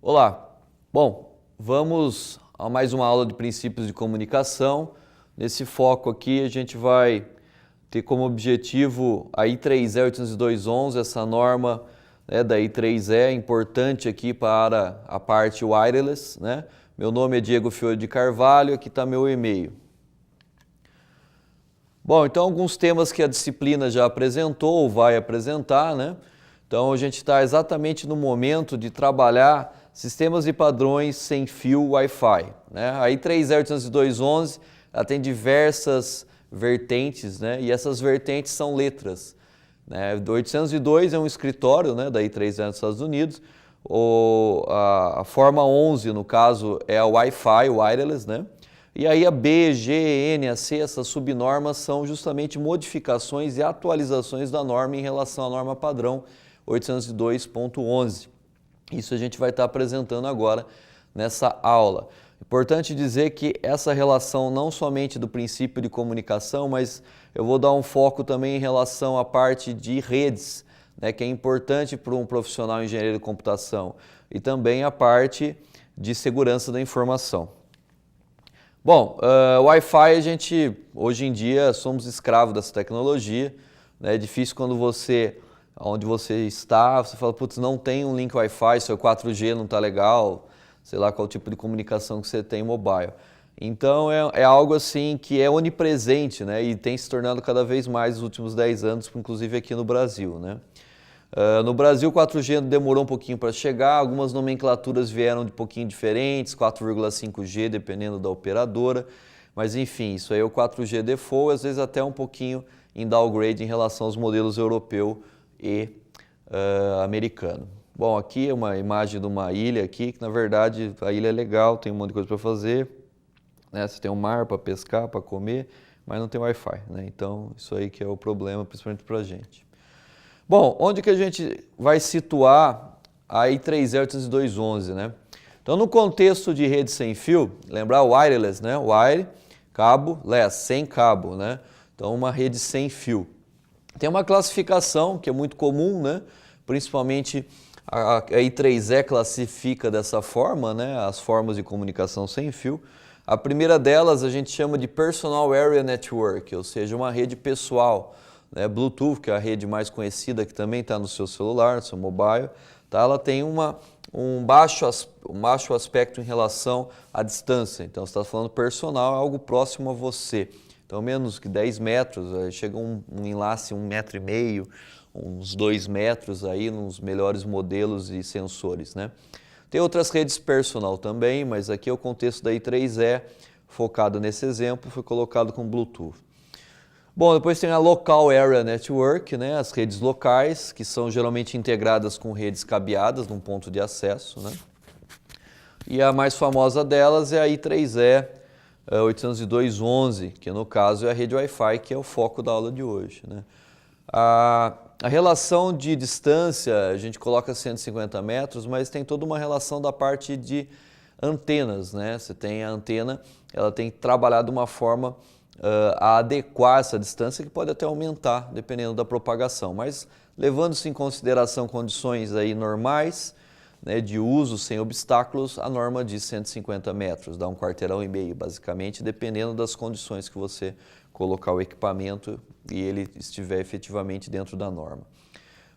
Olá, bom, vamos a mais uma aula de princípios de comunicação. Nesse foco aqui a gente vai ter como objetivo a I3E 802.11, essa norma da I3E, importante aqui para a parte wireless, né? Meu nome é Diego Fiore de Carvalho, aqui está meu e-mail. Bom, então alguns temas que a disciplina já apresentou ou vai apresentar, né? Então a gente está exatamente no momento de trabalhar sistemas e padrões sem fio Wi-Fi, né? A I3E 802.11 ela tem diversas vertentes, né? E essas vertentes são letras, né? O 802 é um escritório, né, da I3E nos Estados Unidos. A forma 11, no caso, é a Wi-Fi, wireless, né? E aí a B, G, N, a C, essas subnormas são justamente modificações e atualizações da norma em relação à norma padrão 802.11. Isso a gente vai estar apresentando agora nessa aula. Importante dizer que essa relação não somente do princípio de comunicação, mas eu vou dar um foco também em relação à parte de redes, né, que é importante para um profissional engenheiro de computação, e também a parte de segurança da informação. Bom, Wi-Fi, a gente, hoje em dia, somos escravos dessa tecnologia, né? É difícil quando onde você está, você fala, putz, não tem um link Wi-Fi, seu 4G não está legal, sei lá qual tipo de comunicação que você tem mobile. Então, é algo assim que é onipresente, né? E tem se tornado cada vez mais nos últimos 10 anos, inclusive aqui no Brasil, né? No Brasil, o 4G demorou um pouquinho para chegar, algumas nomenclaturas vieram de pouquinho diferentes, 4,5G, dependendo da operadora, mas enfim, isso aí é o 4G default, às vezes até um pouquinho em downgrade em relação aos modelos europeu e americano. Bom, aqui é uma imagem de uma ilha aqui, que na verdade a ilha é legal, tem um monte de coisa para fazer, né? Você tem um mar para pescar, para comer, mas não tem Wi-Fi, né? Então isso aí que é o problema, principalmente para a gente. Bom, onde que a gente vai situar a I3E 802.11, né? Então, no contexto de rede sem fio, lembrar o wireless, né? Wire, cabo, less, sem cabo, né? Então, uma rede sem fio. Tem uma classificação que é muito comum, né? Principalmente a I3E classifica dessa forma, né? As formas de comunicação sem fio. A primeira delas a gente chama de Personal Area Network, ou seja, uma rede pessoal. Bluetooth, que é a rede mais conhecida, que também está no seu celular, no seu mobile, tá? Ela tem um baixo aspecto em relação à distância. Então, você está falando personal, é algo próximo a você. Então, menos que 10 metros, chega um enlace 1,5 metro, uns 2 metros aí nos melhores modelos e sensores, né? Tem outras redes personal também, mas aqui é o contexto da I3E, focado nesse exemplo, foi colocado com Bluetooth. Bom, depois tem a Local Area Network, né? As redes locais, que são geralmente integradas com redes cabeadas num ponto de acesso, né? E a mais famosa delas é a I3E 802.11, que no caso é a rede Wi-Fi, que é o foco da aula de hoje, né? A relação de distância, a gente coloca 150 metros, mas tem toda uma relação da parte de antenas, né? Você tem a antena, ela tem que trabalhar de uma forma a adequar essa distância, que pode até aumentar, dependendo da propagação. Mas, levando-se em consideração condições aí normais, né, de uso sem obstáculos, a norma diz 150 metros, dá um quarteirão e meio, basicamente, dependendo das condições que você colocar o equipamento e ele estiver efetivamente dentro da norma.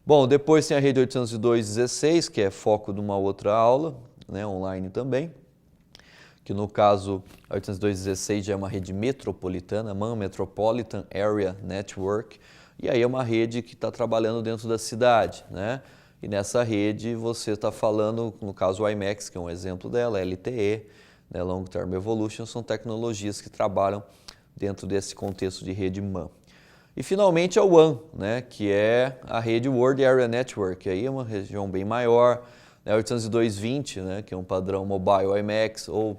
Bom, depois tem a rede 802.16, que é foco de uma outra aula, né, online também, que no caso a 802.16 já é uma rede metropolitana, MAN, Metropolitan Area Network, e aí é uma rede que está trabalhando dentro da cidade, né? E nessa rede você está falando, no caso o IMAX, que é um exemplo dela, LTE, né, Long Term Evolution, são tecnologias que trabalham dentro desse contexto de rede MAN. E finalmente a WAN, né, que é a rede World Area Network, aí é uma região bem maior, né, 802.20, né, que é um padrão mobile IMAX, ou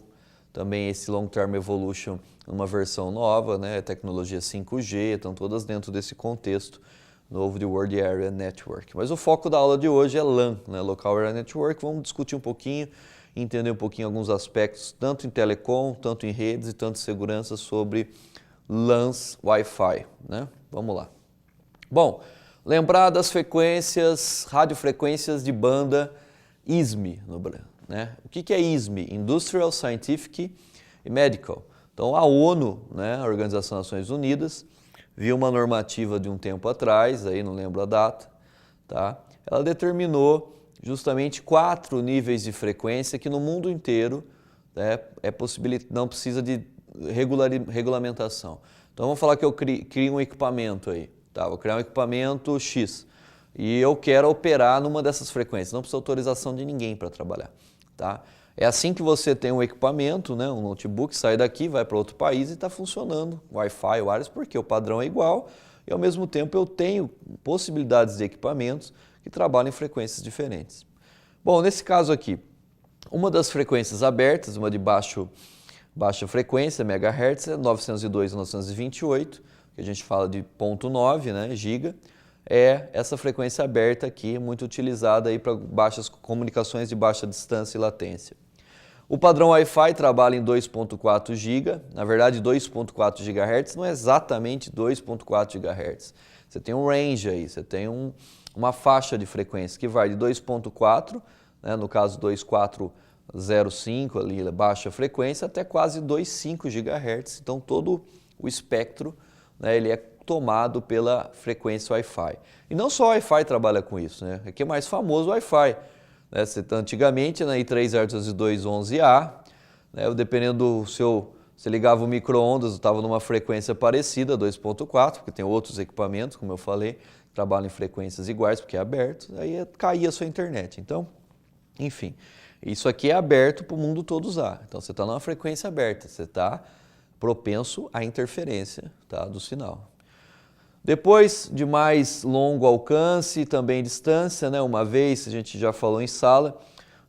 também esse Long Term Evolution, uma versão nova, né, tecnologia 5G, estão todas dentro desse contexto novo de World Area Network. Mas o foco da aula de hoje é LAN, né, Local Area Network. Vamos discutir um pouquinho, entender um pouquinho alguns aspectos, tanto em telecom, tanto em redes e tanto em segurança sobre LANs Wi-Fi, né? Vamos lá. Bom, lembrar das frequências, radiofrequências de banda ISM, né? O que é ISME? Industrial, Scientific e Medical. Então a ONU, né, a Organização das Nações Unidas, viu uma normativa de um tempo atrás, aí não lembro a data, tá? Ela determinou justamente 4 níveis de frequência que no mundo inteiro, né, não precisa de regulamentação. Então vamos falar que eu crio um equipamento aí, tá? Vou criar um equipamento X e eu quero operar numa dessas frequências, não precisa autorização de ninguém para trabalhar, tá? É assim que você tem um equipamento, né, um notebook, sai daqui, vai para outro país e está funcionando, Wi-Fi, wireless, porque o padrão é igual e ao mesmo tempo eu tenho possibilidades de equipamentos que trabalham em frequências diferentes. Bom, nesse caso aqui, uma das frequências abertas, uma de baixa frequência, megahertz, é 902 e 928, que a gente fala de 0.9, né, giga, é essa frequência aberta aqui, muito utilizada aí para comunicações de baixa distância e latência. O padrão Wi-Fi trabalha em 2.4 GB, na verdade 2.4 GHz não é exatamente 2.4 GHz. Você tem um range aí, você tem uma faixa de frequência que vai de 2.4, né, no caso 2405 ali, baixa frequência, até quase 2.5 GHz. Então todo o espectro, né, ele é tomado pela frequência Wi-Fi. E não só o Wi-Fi trabalha com isso, né? Aqui é mais famoso o Wi-Fi. Né? Antigamente, na I3R211A, né, dependendo do seu... Você ligava o micro-ondas, estava numa frequência parecida, 2.4, porque tem outros equipamentos, como eu falei, que trabalham em frequências iguais, porque é aberto, aí caía a sua internet. Então, enfim, isso aqui é aberto para o mundo todo usar. Então, você está numa frequência aberta, você está propenso à interferência, tá, do sinal. Depois de mais longo alcance e também distância, né, uma vez, a gente já falou em sala,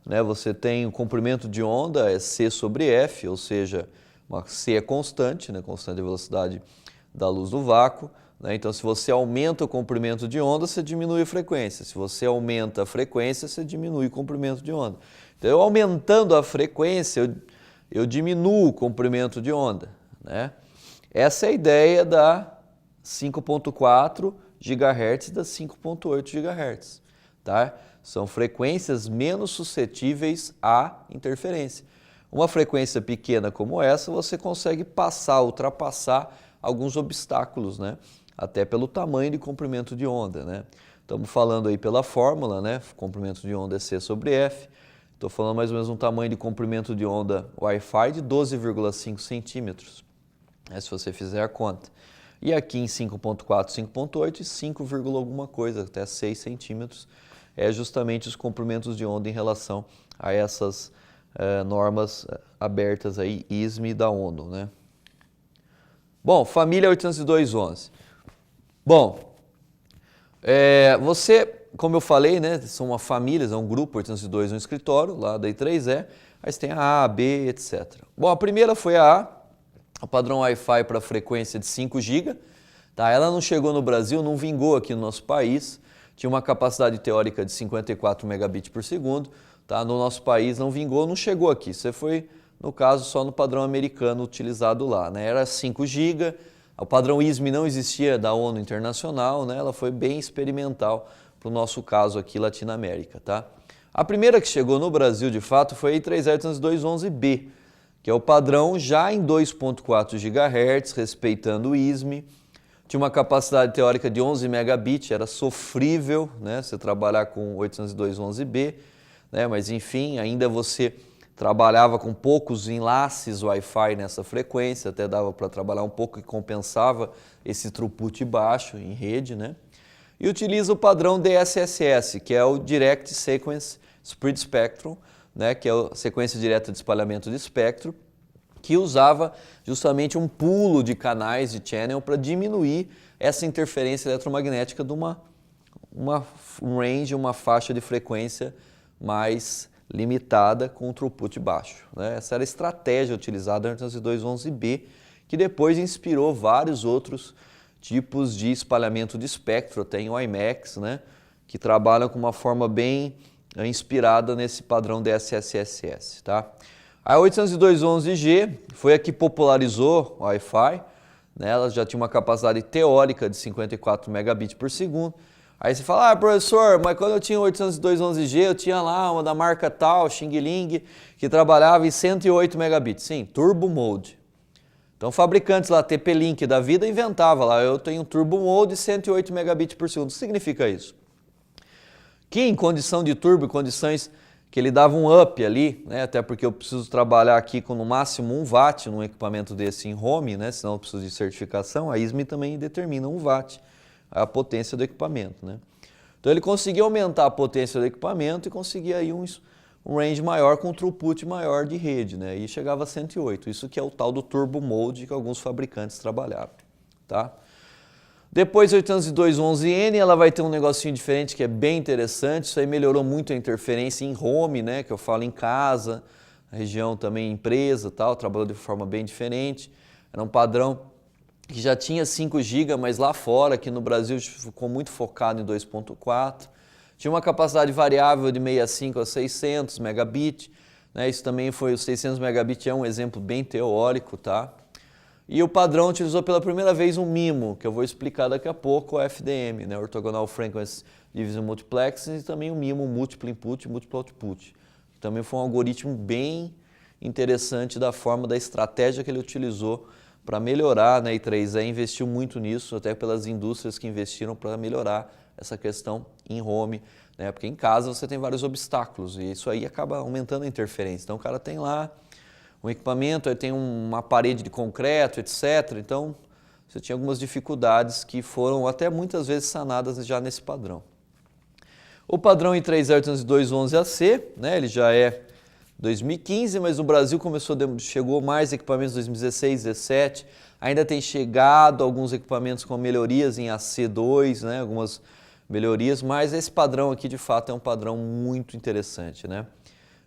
né, você tem o comprimento de onda, é C sobre F, ou seja, C é constante, né, constante a velocidade da luz no vácuo. Né, então, se você aumenta o comprimento de onda, você diminui a frequência. Se você aumenta a frequência, você diminui o comprimento de onda. Então, eu aumentando a frequência, eu diminuo o comprimento de onda. Né? Essa é a ideia da 5.4 GHz da 5.8 GHz, tá? São frequências menos suscetíveis à interferência. Uma frequência pequena como essa, você consegue ultrapassar alguns obstáculos, né? Até pelo tamanho de comprimento de onda, né? Estamos falando aí pela fórmula, né? Comprimento de onda é C sobre F. Estou falando mais ou menos um tamanho de comprimento de onda Wi-Fi de 12,5 centímetros, né? Se você fizer a conta. E aqui em 5.4, 5.8 e 5, alguma coisa, até 6 centímetros, é justamente os comprimentos de onda em relação a essas normas abertas aí, ISME da ONU, né? Bom, família 802.11. Bom, você, como eu falei, né, são uma família, é um grupo 802, um escritório, lá da I3E, aí você tem a A, B, etc. Bom, a primeira foi a A, o padrão Wi-Fi para frequência de 5 GB, tá? Ela não chegou no Brasil, não vingou aqui no nosso país, tinha uma capacidade teórica de 54 megabits por segundo, tá? No nosso país não vingou, não chegou aqui, você foi, no caso, só no padrão americano utilizado lá, né? Era 5 GB, o padrão ISME não existia da ONU Internacional, né? Ela foi bem experimental para o nosso caso aqui, Latinoamérica, tá? A primeira que chegou no Brasil, de fato, foi a I3E211B, que é o padrão já em 2.4 GHz, respeitando o ISME, tinha uma capacidade teórica de 11 megabits, era sofrível, né, você trabalhar com 802.11b, né, mas enfim, ainda você trabalhava com poucos enlaces Wi-Fi nessa frequência, até dava para trabalhar um pouco e compensava esse throughput baixo em rede, né? E utiliza o padrão DSSS, que é o Direct Sequence Spread Spectrum, né, que é a sequência direta de espalhamento de espectro, que usava justamente um pulo de canais de channel para diminuir essa interferência eletromagnética de uma range, uma faixa de frequência mais limitada com throughput baixo. Né? Essa era a estratégia utilizada na 802.11b, que depois inspirou vários outros tipos de espalhamento de espectro, até em WiMAX, né, que trabalham com uma forma bem inspirada nesse padrão DSSS. Tá? A 802.11g foi a que popularizou o Wi-Fi, né? Ela já tinha uma capacidade teórica de 54 megabits por segundo. Aí você fala, ah, professor, mas quando eu tinha 802.11g, eu tinha lá uma da marca tal, Xing Ling, que trabalhava em 108 megabits. Sim, Turbo Mode. Então, fabricantes lá, TP-Link da vida, inventava lá, eu tenho um Turbo Mode 108 megabits por segundo. O que significa isso? Que em condição de turbo, condições que ele dava um up ali, né? Até porque eu preciso trabalhar aqui com no máximo 1 watt num equipamento desse em home, né? Senão eu preciso de certificação, a ISME também determina 1 watt, a potência do equipamento, né? Então ele conseguia aumentar a potência do equipamento e conseguia aí um range maior com throughput maior de rede, né? E chegava a 108, isso que é o tal do Turbo Mode que alguns fabricantes trabalhavam, tá? Depois 802.11n, ela vai ter um negocinho diferente que é bem interessante, isso aí melhorou muito a interferência em home, né, que eu falo em casa, a região também empresa, tal, trabalhou de forma bem diferente. Era um padrão que já tinha 5 GB, mas lá fora, aqui no Brasil, ficou muito focado em 2.4. Tinha uma capacidade variável de 65 a 600 megabit, né, isso também foi, os 600 megabit é um exemplo bem teórico, tá? E o padrão utilizou pela primeira vez um MIMO, que eu vou explicar daqui a pouco, o FDM, né? Orthogonal Frequency Division Multiplexing, e também o MIMO Multiple Input e Multiple Output. Que também foi um algoritmo bem interessante da forma, da estratégia que ele utilizou para melhorar, né? E 3E investiu muito nisso, até pelas indústrias que investiram para melhorar essa questão em home, né? Porque em casa você tem vários obstáculos e isso aí acaba aumentando a interferência. Então o cara tem lá um equipamento, aí tem uma parede de concreto, etc. Então, você tinha algumas dificuldades que foram até muitas vezes sanadas já nesse padrão. O padrão em 3.802.11ac, né, ele já é 2015, mas no Brasil chegou mais equipamentos em 2016, 2017. Ainda tem chegado alguns equipamentos com melhorias em AC2, né, algumas melhorias, mas esse padrão aqui de fato é um padrão muito interessante, né?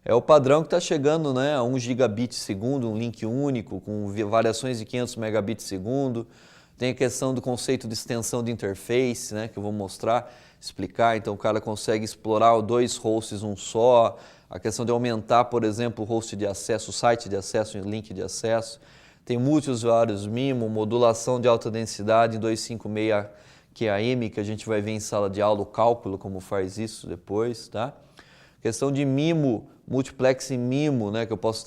É o padrão que está chegando, né, a 1 gigabit segundo, um link único, com variações de 500 megabits segundo. Tem a questão do conceito de extensão de interface, né, que eu vou mostrar, explicar. Então o cara consegue explorar 2 hosts um só. A questão de aumentar, por exemplo, o host de acesso, o site de acesso e link de acesso. Tem multiusuários MIMO, modulação de alta densidade em 256 QAM, que a gente vai ver em sala de aula, o cálculo, como faz isso depois, tá? Questão de MIMO, multiplex em MIMO, né, que eu posso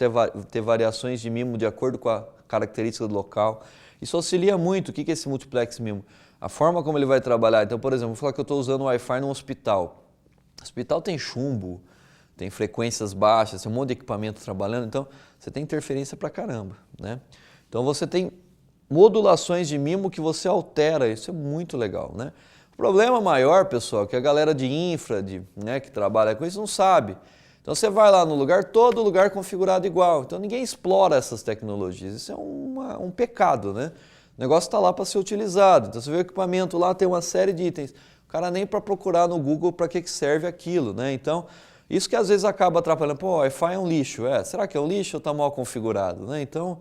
ter variações de MIMO de acordo com a característica do local. Isso auxilia muito. O que é esse multiplex MIMO? A forma como ele vai trabalhar. Então, por exemplo, vou falar que eu estou usando Wi-Fi num hospital. O hospital tem chumbo, tem frequências baixas, tem um monte de equipamento trabalhando, então você tem interferência pra caramba, né? Então você tem modulações de MIMO que você altera, isso é muito legal, né? O problema maior, pessoal, é que a galera de infra, né, que trabalha com isso, não sabe. Então você vai lá no lugar, todo lugar configurado igual. Então ninguém explora essas tecnologias. Isso é um pecado, né? O negócio está lá para ser utilizado. Então você vê o equipamento lá, tem uma série de itens. O cara nem para procurar no Google para que serve aquilo, né? Então, isso que às vezes acaba atrapalhando. Pô, o Wi-Fi é um lixo. Será que é um lixo ou está mal configurado, né? Então,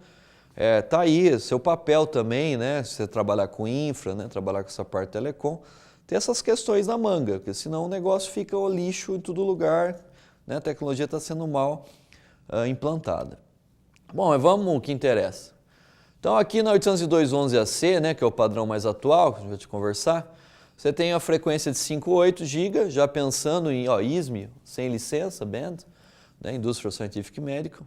tá aí, seu papel também, né? Se você trabalhar com infra, né? Trabalhar com essa parte telecom, ter essas questões na manga, porque senão o negócio fica o lixo em todo lugar, né? A tecnologia está sendo mal implantada. Bom, mas vamos ao que interessa. Então aqui na 802.11ac, né, que é o padrão mais atual, que a gente vai te conversar, você tem a frequência de 5.8 GB, já pensando em ISME, sem licença, band, né, Industrial Scientific Medical.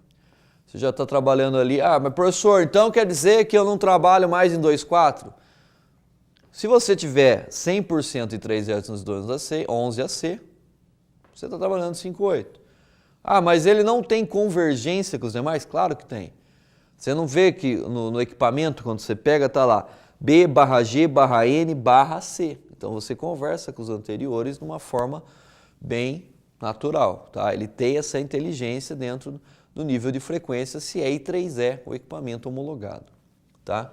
Você já está trabalhando ali, mas professor, então quer dizer que eu não trabalho mais em 2.4? Se você tiver 100% em 3.802.11ac, você está trabalhando 5.8. Mas ele não tem convergência com os demais? Claro que tem. Você não vê que no equipamento, quando você pega, está lá B/G/N/C. Então você conversa com os anteriores de uma forma bem natural, tá? Ele tem essa inteligência dentro do nível de frequência, se é I3E, o equipamento homologado, tá?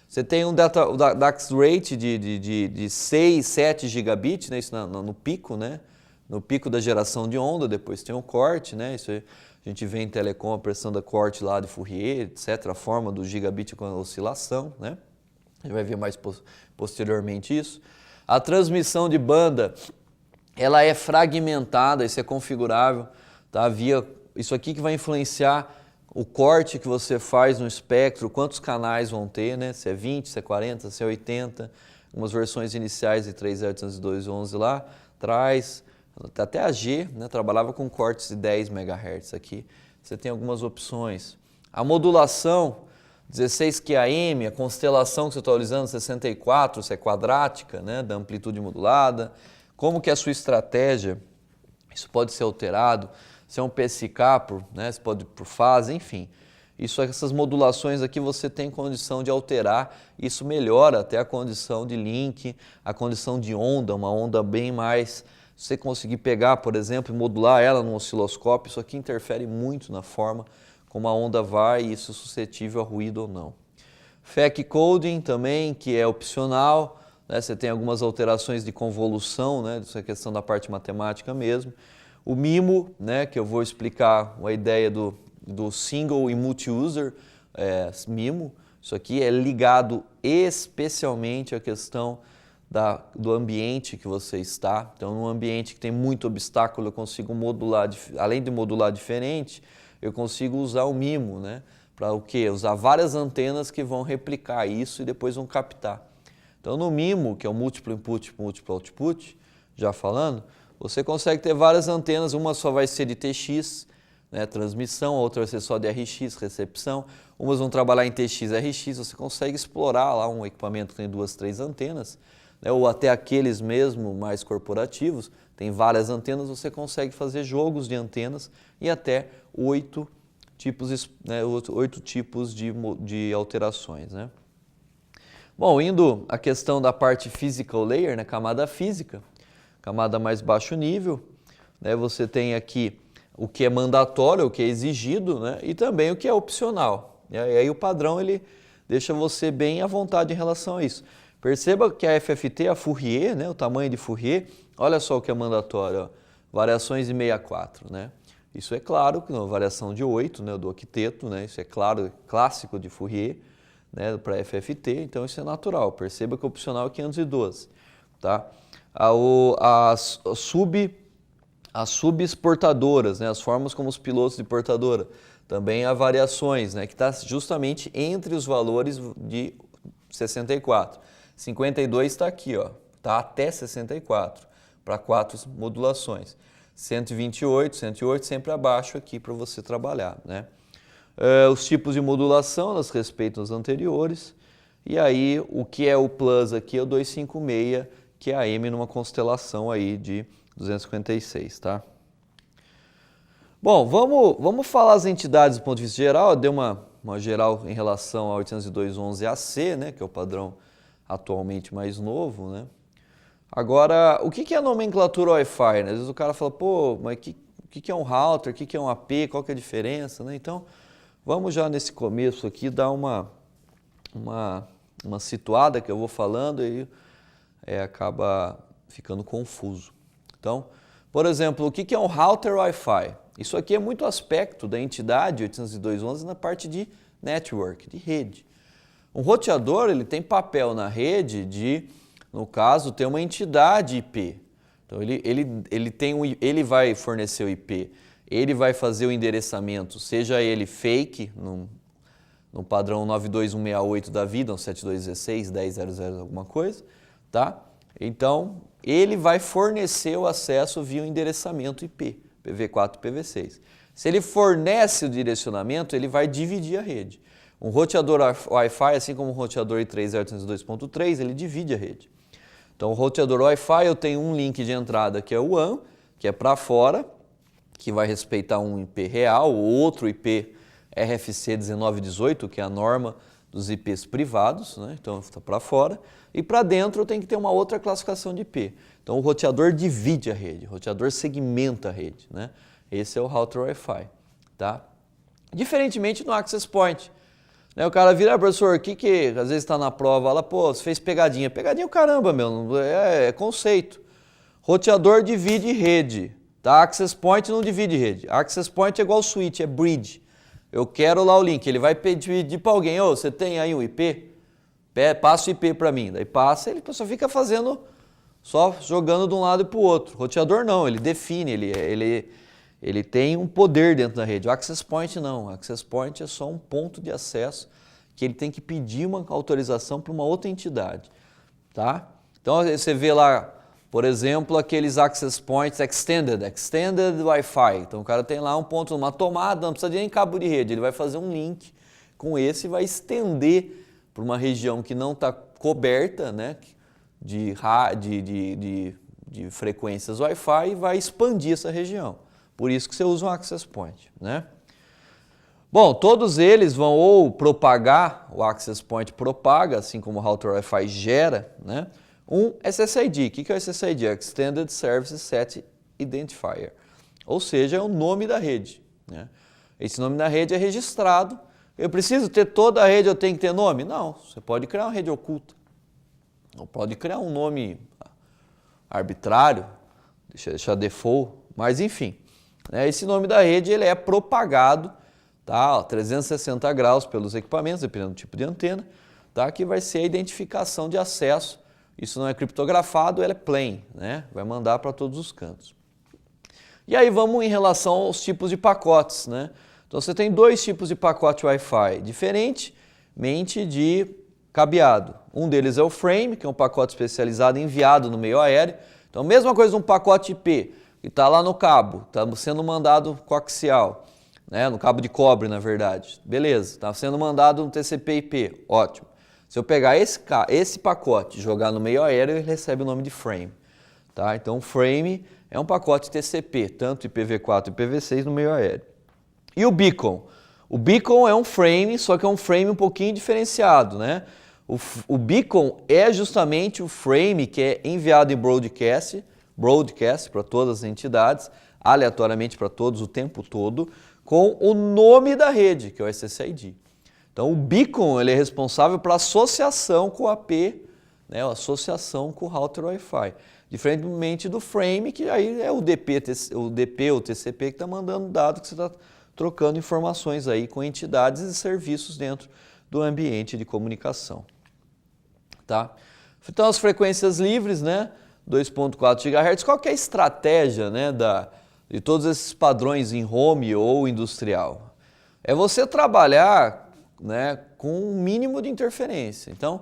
Você tem um DAX rate de 6, 7 gigabits, né? Isso no pico, né? No pico da geração de onda, depois tem o corte, né? Isso a gente vê em telecom a pressão da corte lá de Fourier, etc. A forma do gigabit com a oscilação, né? A gente vai ver mais posteriormente isso. A transmissão de banda, ela é fragmentada, isso é configurável, tá? Isso aqui que vai influenciar o corte que você faz no espectro, quantos canais vão ter, né? Se é 20, se é 40, se é 80. umas versões iniciais de 3.802.11 lá, traz até a G, né, trabalhava com cortes de 10 MHz aqui. Você tem algumas opções. A modulação, 16 QAM, a constelação que você está utilizando, 64, se é quadrática, né, da amplitude modulada. Como que é a sua estratégia? Isso pode ser alterado. Se é um PSK, né, se pode por fase, enfim. Essas modulações aqui você tem condição de alterar, isso melhora até a condição de link, a condição de onda, uma onda bem mais... Se você conseguir pegar, por exemplo, e modular ela no osciloscópio, isso aqui interfere muito na forma como a onda vai e isso é suscetível a ruído ou não. FEC Coding também, que é opcional, né? Você tem algumas alterações de convolução, né? Isso é questão da parte matemática mesmo. O MIMO, né? Que eu vou explicar a ideia do Single e Multi-User MIMO. Isso aqui é ligado especialmente à questão do ambiente que você está. Então, num ambiente que tem muito obstáculo, eu consigo modular, além de modular diferente, eu consigo usar o MIMO, né? Para o quê? Usar várias antenas que vão replicar isso e depois vão captar. Então, no MIMO, que é o Múltiplo Input, Múltiplo Output, já falando, você consegue ter várias antenas, uma só vai ser de TX, né, transmissão, a outra vai ser só de RX, recepção. Umas vão trabalhar em TX, RX, você consegue explorar lá um equipamento que tem 2, 3 antenas, né, ou até aqueles mesmo mais corporativos, tem várias antenas, você consegue fazer jogos de antenas e até 8 tipos, né, 8 tipos de alterações. Né? Bom, indo à questão da parte physical layer, né, camada física, camada mais baixo nível, né, você tem aqui o que é mandatório, o que é exigido, né, e também o que é opcional. E aí o padrão ele deixa você bem à vontade em relação a isso. Perceba que a FFT, a Fourier, né, o tamanho de Fourier, olha só o que é mandatório, ó, variações de 64. Né? Isso é claro, variação de 8, né, do octeto, né, isso é claro, clássico de Fourier, né, para FFT, então isso é natural. Perceba que o opcional é 512. Tá? As subexportadoras, né, as formas como os pilotos de portadora, também há variações, né, que está justamente entre os valores de 64. 52 está aqui, está até 64, para 4 modulações. 128, 108 sempre abaixo aqui para você trabalhar. Né? Os tipos de modulação, elas respeitam os anteriores. E aí o que é o Plus aqui é o 256, que é a M numa constelação aí de 256, tá? Bom, vamos falar as entidades do ponto de vista geral. Eu dei uma geral em relação a 802.11ac, né, que é o padrão atualmente mais novo, né? Agora, o que é a nomenclatura Wi-Fi? Né? Às vezes o cara fala, pô, mas o que é um router, o que é um AP, qual que é a diferença? Né? Então, vamos já nesse começo aqui dar uma situada que eu vou falando e acaba ficando confuso. Então, por exemplo, o que é um router Wi-Fi? Isso aqui é muito aspecto da entidade 802.11 na parte de network, de rede. Um roteador ele tem papel na rede de, no caso, ter uma entidade IP. Então ele vai fornecer o IP, ele vai fazer o endereçamento, seja ele fake, no padrão 92168 da vida, um 7216, 1000, alguma coisa, tá? Então, ele vai fornecer o acesso via o endereçamento IP, PV4 e PV6. Se ele fornece o direcionamento, ele vai dividir a rede. Um roteador Wi-Fi, assim como um roteador I3.802.3, ele divide a rede. Então, o roteador Wi-Fi, eu tenho um link de entrada que é o WAN, que é para fora, que vai respeitar um IP real, o outro IP RFC 1918, que é a norma dos IPs privados, né? Então está para fora. E para dentro eu tenho que ter uma outra classificação de IP. Então o roteador divide a rede, o roteador segmenta a rede. Né? Esse é o router Wi-Fi. Tá? Diferentemente no Access Point. Né? O cara vira, professor, o que às vezes está na prova, lá, pô, você fez pegadinha. Pegadinha é o caramba, meu, é conceito. Roteador divide rede. Tá? Access Point não divide rede. Access Point é igual switch, é bridge. Eu quero lá o link, ele vai pedir para alguém, ô, você tem aí um IP? Passa o IP para mim. Daí passa, ele só fica fazendo, só jogando de um lado e para o outro. O roteador não, ele define, ele tem um poder dentro da rede. O Access Point não, o Access Point é só um ponto de acesso que ele tem que pedir uma autorização para uma outra entidade. tá? Então você vê lá, por exemplo, aqueles access points extended Wi-Fi. Então o cara tem lá um ponto, uma tomada, não precisa de nem cabo de rede, ele vai fazer um link com esse e vai estender para uma região que não está coberta, né, de frequências Wi-Fi e vai expandir essa região. Por isso que você usa um access point, né? Bom, todos eles vão ou propagar, o access point propaga, assim como o router Wi-Fi gera, né, um SSID. O que é o SSID? Extended Service Set Identifier. Ou seja, é o nome da rede, né? Esse nome da rede é registrado. Eu preciso ter toda a rede, eu tenho que ter nome? Não, você pode criar uma rede oculta. Ou pode criar um nome arbitrário, deixar default, mas enfim. Né, esse nome da rede ele é propagado, tá, 360 graus pelos equipamentos, dependendo do tipo de antena, tá, que vai ser a identificação de acesso. Isso não é criptografado, ele é plain, né, vai mandar para todos os cantos. E aí vamos em relação aos tipos de pacotes, né? Então você tem dois tipos de pacote Wi-Fi, diferentemente de cabeado. Um deles é o frame, que é um pacote especializado enviado no meio aéreo. Então mesma coisa de um pacote IP, que está lá no cabo, está sendo mandado coaxial, né? No cabo de cobre, na verdade. Beleza, está sendo mandado no TCP/IP, ótimo. Se eu pegar esse pacote e jogar no meio aéreo, ele recebe o nome de frame. Tá? Então frame é um pacote TCP, tanto IPv4 e IPv6 no meio aéreo. E o beacon? O beacon é um frame, só que é um frame um pouquinho diferenciado, né? O beacon é justamente o frame que é enviado em broadcast para todas as entidades, aleatoriamente para todos o tempo todo, com o nome da rede, que é o SSID. Então o beacon ele é responsável pela associação com o AP, né, a associação com o router Wi-Fi. Diferentemente do frame, que aí é o DP ou TCP que está mandando dado, que você está trocando informações aí com entidades e serviços dentro do ambiente de comunicação. Tá? Então as frequências livres, né, 2.4 GHz, qual que é a estratégia, né, de todos esses padrões em home ou industrial? É você trabalhar, né, com um mínimo de interferência. Então,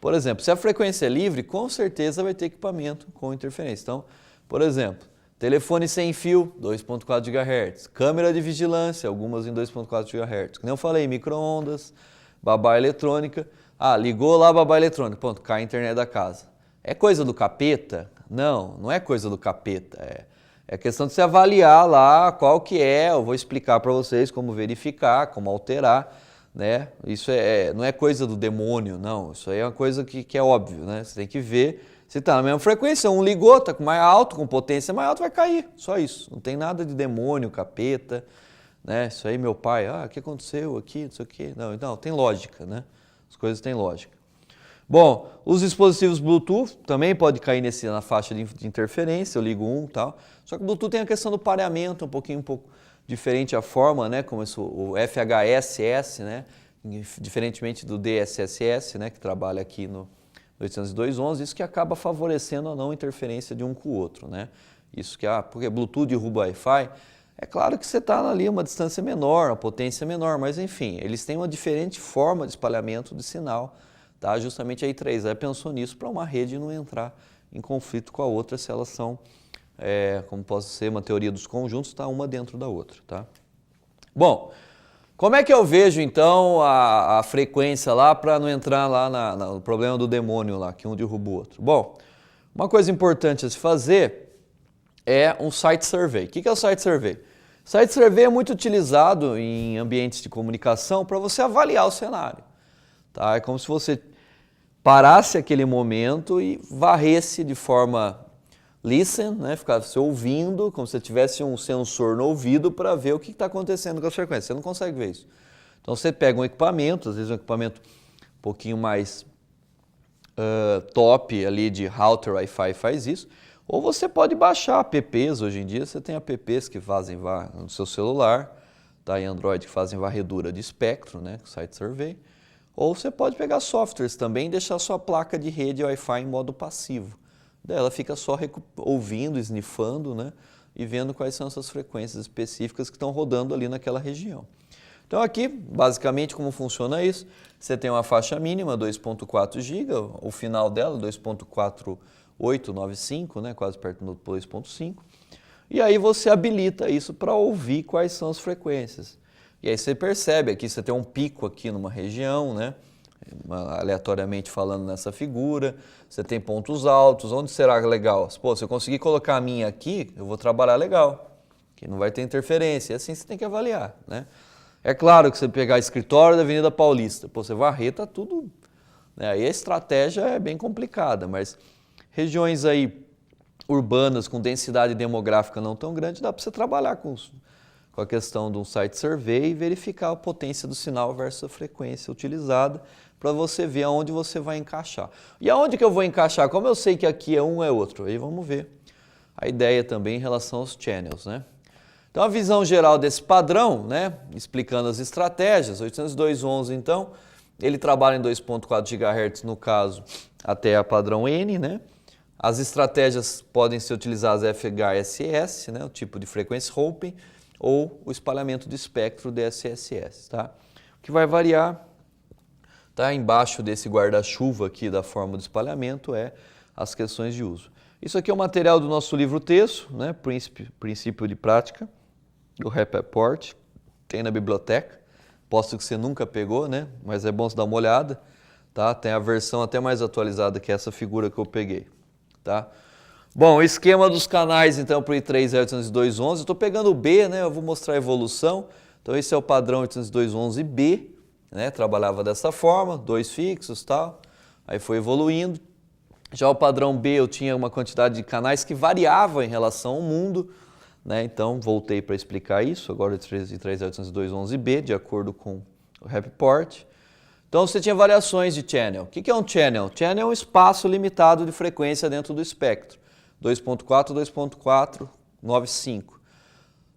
por exemplo, se a frequência é livre, com certeza vai ter equipamento com interferência. Então, por exemplo, telefone sem fio, 2.4 GHz. Câmera de vigilância, algumas em 2.4 GHz. Como eu falei, micro-ondas, babá eletrônica. Ah, ligou lá a babá eletrônica, pronto, cai a internet da casa. É coisa do capeta? Não, não é coisa do capeta. É questão de você avaliar lá qual que é, eu vou explicar para vocês como verificar, como alterar. Né? Isso não é coisa do demônio, não. Isso aí é uma coisa que é óbvio, né? Você tem que ver se está na mesma frequência. Um ligou, está com mais alto, com potência mais alta, vai cair. Só isso. Não tem nada de demônio, capeta. Né? Isso aí, meu pai, o que aconteceu aqui, não sei o quê. Não, tem lógica, né? As coisas têm lógica. Bom, os dispositivos Bluetooth também pode cair na faixa de interferência, eu ligo um e tal. Só que o Bluetooth tem a questão do pareamento, um pouco diferente a forma, né, como o FHSS, né, diferentemente do DSSS, né, que trabalha aqui no 802.11, isso que acaba favorecendo a não interferência de um com o outro, né. Isso que porque Bluetooth derruba Wi-Fi, é claro que você está ali uma distância menor, a potência menor, mas enfim, eles têm uma diferente forma de espalhamento de sinal, tá? Justamente a I3E pensou nisso para uma rede não entrar em conflito com a outra se elas são como posso ser uma teoria dos conjuntos, está uma dentro da outra. Tá? Bom, como é que eu vejo então a frequência lá para não entrar lá no problema do demônio lá, que um derruba o outro? Bom, uma coisa importante a se fazer é um site survey. O que é o site survey? Site survey é muito utilizado em ambientes de comunicação para você avaliar o cenário. Tá? É como se você parasse aquele momento e varresse de forma listen, né? Ficasse ouvindo, como se tivesse um sensor no ouvido para ver o que está acontecendo com as frequências. Você não consegue ver isso. Então você pega um equipamento, às vezes um equipamento um pouquinho mais top ali de router Wi-Fi faz isso, ou você pode baixar apps, hoje em dia você tem apps que fazem no seu celular, tá? Em Android que fazem varredura de espectro, né? Site survey, ou você pode pegar softwares também e deixar sua placa de rede Wi-Fi em modo passivo. Daí ela fica só ouvindo, esnifando, né? E vendo quais são essas frequências específicas que estão rodando ali naquela região. Então aqui, basicamente, como funciona isso? Você tem uma faixa mínima, 2.4 GB, o final dela, 2.4895, né? Quase perto do 2.5. E aí você habilita isso para ouvir quais são as frequências. E aí você percebe aqui, você tem um pico aqui numa região, né? Aleatoriamente falando nessa figura, você tem pontos altos, onde será legal? Pô, se eu conseguir colocar a minha aqui, eu vou trabalhar legal, que não vai ter interferência, e assim você tem que avaliar, né? É claro que você pegar escritório da Avenida Paulista, pô, você varrer, tá tudo, né? Aí a estratégia é bem complicada, mas regiões aí urbanas com densidade demográfica não tão grande, dá para você trabalhar com a questão de um site survey e verificar a potência do sinal versus a frequência utilizada para você ver aonde você vai encaixar. E aonde que eu vou encaixar? Como eu sei que aqui é um é outro? Aí vamos ver a ideia também em relação aos channels, né? Então a visão geral desse padrão, né, explicando as estratégias, 802.11 então, ele trabalha em 2.4 GHz no caso até a padrão N, né? As estratégias podem ser utilizadas FHSS, né, o tipo de frequência Hopper, ou o espalhamento de espectro DSSS, tá? O que vai variar, tá? Embaixo desse guarda-chuva aqui da forma de espalhamento é as questões de uso. Isso aqui é o material do nosso livro-texto, né? Princípio de prática, do Rappaport, tem na biblioteca. Posto que você nunca pegou, né? Mas é bom você dar uma olhada, tá? Tem a versão até mais atualizada que essa figura que eu peguei, tá? Bom, o esquema dos canais, então, para o i3.802.11, eu estou pegando o B, né? Eu vou mostrar a evolução. Então, esse é o padrão 802.11b, né? Trabalhava dessa forma, 2 fixos e tal. Aí foi evoluindo. Já o padrão B, eu tinha uma quantidade de canais que variava em relação ao mundo, né? Então, voltei para explicar isso. Agora, o i3.802.11b, de acordo com o Rappaport. Então, você tinha variações de channel. O que é um channel? Channel é um espaço limitado de frequência dentro do espectro. 2.4, 2.4, 95.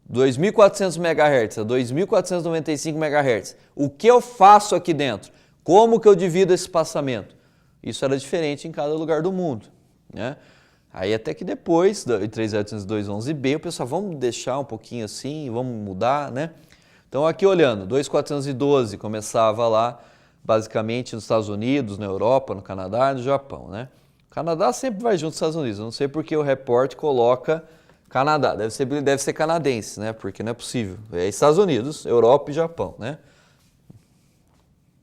2.400 MHz a 2.495 MHz. O que eu faço aqui dentro? Como que eu divido esse espaçamento? Isso era diferente em cada lugar do mundo, né? Aí até que depois, do 3.802.11b, o pessoal, vamos deixar um pouquinho assim, vamos mudar, né? Então aqui olhando, 2.412 começava lá, basicamente nos Estados Unidos, na Europa, no Canadá e no Japão, né? O Canadá sempre vai junto dos Estados Unidos, eu não sei porque o report coloca Canadá, deve ser canadense, né? Porque não é possível, é Estados Unidos, Europa e Japão, né?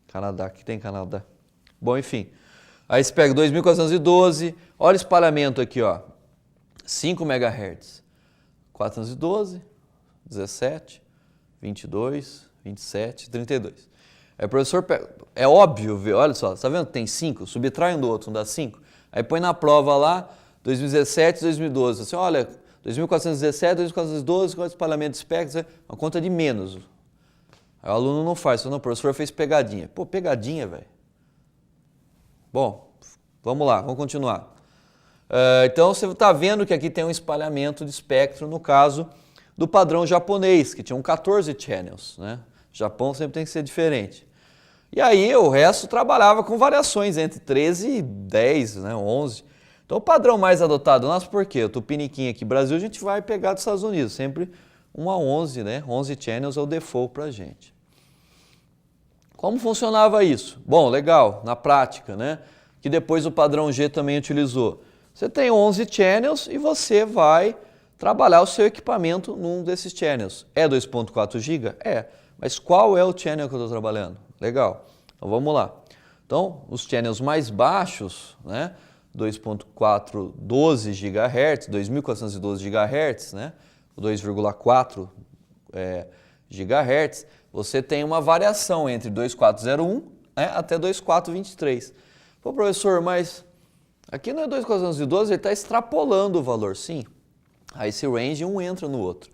Canadá, que tem Canadá. Bom, enfim, aí você pega 2.412, olha o espalhamento aqui, ó, 5 MHz, 412, 17, 22, 27, 32. Aí o professor pega, é óbvio, olha só, tá vendo que tem 5? Subtrai um do outro, não dá 5? Aí põe na prova lá, 2017, 2012, assim, olha, 2.417, 2.412, qual é o espalhamento de espectro? Uma conta de menos. Aí o aluno não faz, não, o professor fez pegadinha. Pô, pegadinha, velho. Bom, vamos lá, vamos continuar. Então você está vendo que aqui tem um espalhamento de espectro, no caso do padrão japonês, que tinham 14 channels, né? Japão sempre tem que ser diferente. E aí o resto trabalhava com variações entre 13 e 10, né, 11. Então o padrão mais adotado nosso, por quê? O Tupiniquim aqui, Brasil, a gente vai pegar dos Estados Unidos, sempre 1 a 11, né? 11 channels é o default para a gente. Como funcionava isso? Bom, legal, na prática, né? Que depois o padrão G também utilizou. Você tem 11 channels e você vai trabalhar o seu equipamento num desses channels. É 2.4 GB? É. Mas qual é o channel que eu estou trabalhando? Legal. Então vamos lá. Então, os channels mais baixos, né? 2.412 GHz, 2.412 GHz, né? 2,4 GHz, você tem uma variação entre 2.401, né, até 2.423. Pô, professor, mas aqui não é 2.412, ele está extrapolando o valor, sim. Aí esse range um entra no outro.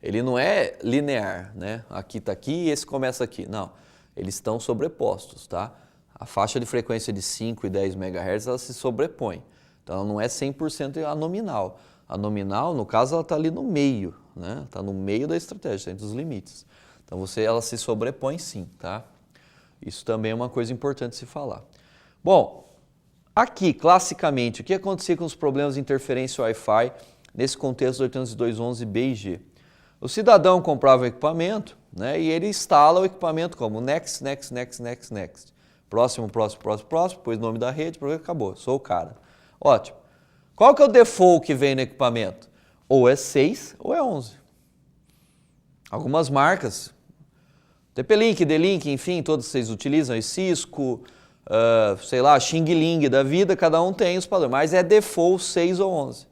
Ele não é linear, né? Aqui está aqui e esse começa aqui. Não, eles estão sobrepostos, tá? A faixa de frequência de 5 e 10 MHz, ela se sobrepõe. Então, ela não é 100% a nominal. A nominal, no caso, ela está ali no meio, né? Está no meio da estratégia, entre os limites. Então, ela se sobrepõe sim, tá? Isso também é uma coisa importante se falar. Bom, aqui, classicamente, o que acontecia com os problemas de interferência Wi-Fi nesse contexto do 802.11b e G? O cidadão comprava o equipamento, né, e ele instala o equipamento como next, next, next, next, next. Próximo, próximo, próximo, próximo, depois o nome da rede, acabou, sou o cara. Ótimo. Qual que é o default que vem no equipamento? Ou é 6 ou é 11. Algumas marcas, TP-Link, D-Link, enfim, todos vocês utilizam, Cisco, sei lá, Xing Ling da vida, cada um tem os padrões, mas é default 6 ou 11.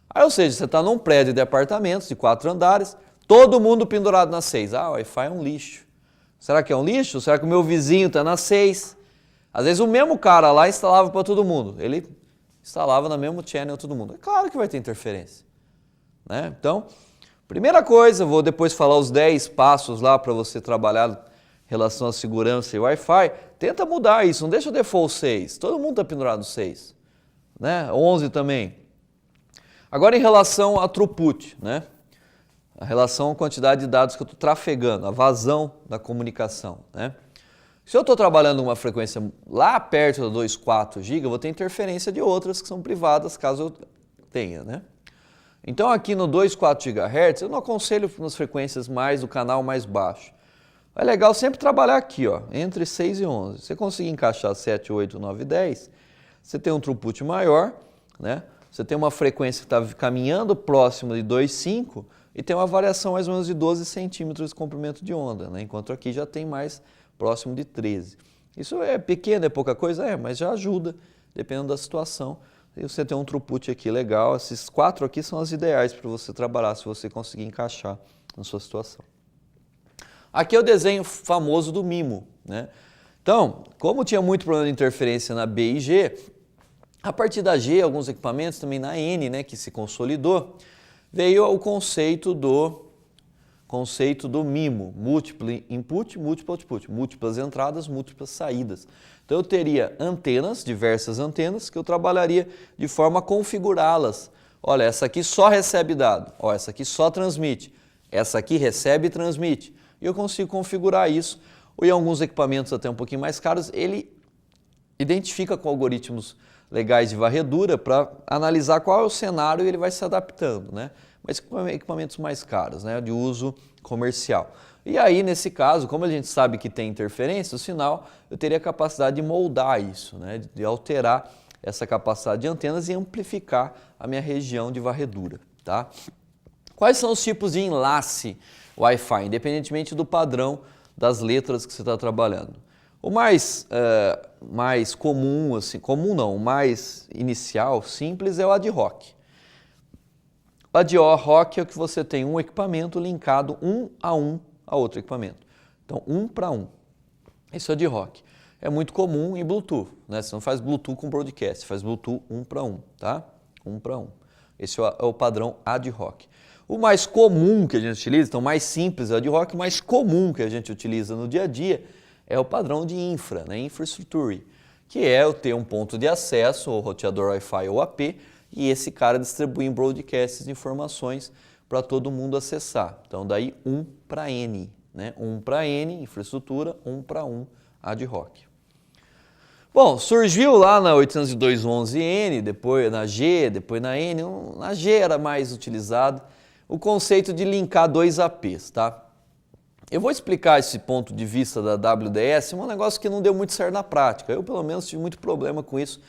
Aí, ou seja, você está num prédio de apartamentos de 4 andares, todo mundo pendurado na 6. Ah, o Wi-Fi é um lixo. Será que é um lixo? Será que o meu vizinho está na 6? Às vezes o mesmo cara lá instalava para todo mundo. Ele instalava no mesmo channel todo mundo. É claro que vai ter interferência, né? Então, primeira coisa, vou depois falar os 10 passos lá para você trabalhar em relação à segurança e Wi-Fi. Tenta mudar isso, não deixa o default 6. Todo mundo está pendurado no 6, né? 11 também. Agora em relação a throughput, né? A relação à quantidade de dados que eu estou trafegando, a vazão da comunicação, né? Se eu estou trabalhando uma frequência lá perto do 2,4 GB, eu vou ter interferência de outras que são privadas, caso eu tenha, né? Então aqui no 2,4 GHz, eu não aconselho nas frequências do canal mais baixo. É legal sempre trabalhar aqui, ó, entre 6 e 11. Se você conseguir encaixar 7, 8, 9 e 10, você tem um throughput maior, né? Você tem uma frequência que está caminhando próximo de 2,5 e tem uma variação mais ou menos de 12 centímetros de comprimento de onda, né? Enquanto aqui já tem mais próximo de 13. Isso é pequeno, é pouca coisa? É, mas já ajuda, dependendo da situação. E você tem um throughput aqui legal. Esses 4 aqui são as ideais para você trabalhar, se você conseguir encaixar na sua situação. Aqui é o desenho famoso do MIMO, né? Então, como tinha muito problema de interferência na B e G, a partir da G, alguns equipamentos, também na N, né, que se consolidou, veio o conceito do MIMO, múltiplo input, múltiplo output, múltiplas entradas, múltiplas saídas. Então eu teria antenas, diversas antenas, que eu trabalharia de forma a configurá-las. Olha, essa aqui só recebe dado, ó, essa aqui só transmite, essa aqui recebe e transmite. E eu consigo configurar isso. Ou em alguns equipamentos até um pouquinho mais caros, ele identifica com algoritmos legais de varredura para analisar qual é o cenário e ele vai se adaptando, né? Mas equipamentos mais caros, né, de uso comercial. E aí, nesse caso, como a gente sabe que tem interferência, o sinal, eu teria a capacidade de moldar isso, né, de alterar essa capacidade de antenas e amplificar a minha região de varredura, tá? Quais são os tipos de enlace Wi-Fi, independentemente do padrão das letras que você está trabalhando? O mais comum, assim, comum não, o mais inicial, simples, é o ad hoc. O ad hoc é o que você tem um equipamento linkado um a outro equipamento. Então, 1 para 1. Isso é ad hoc. É muito comum em Bluetooth, né? Você não faz Bluetooth com broadcast, faz Bluetooth 1 para 1, tá? 1 para 1. Esse é o padrão ad hoc. O mais comum que a gente utiliza, então mais simples é o ad hoc, o mais comum que a gente utiliza no dia a dia é o padrão de infra, né? Infrastructure, que é eu ter um ponto de acesso, ou roteador Wi-Fi ou AP, e esse cara distribui em broadcasts informações para todo mundo acessar. Então daí 1 para N, né? 1 para N, infraestrutura, 1 para 1, ad hoc. Bom, surgiu lá na 802.11n, depois na G, depois na N, na G era mais utilizado o conceito de linkar dois APs, tá? Eu vou explicar esse ponto de vista da WDS, um negócio que não deu muito certo na prática. Eu, pelo menos, tive muito problema com isso.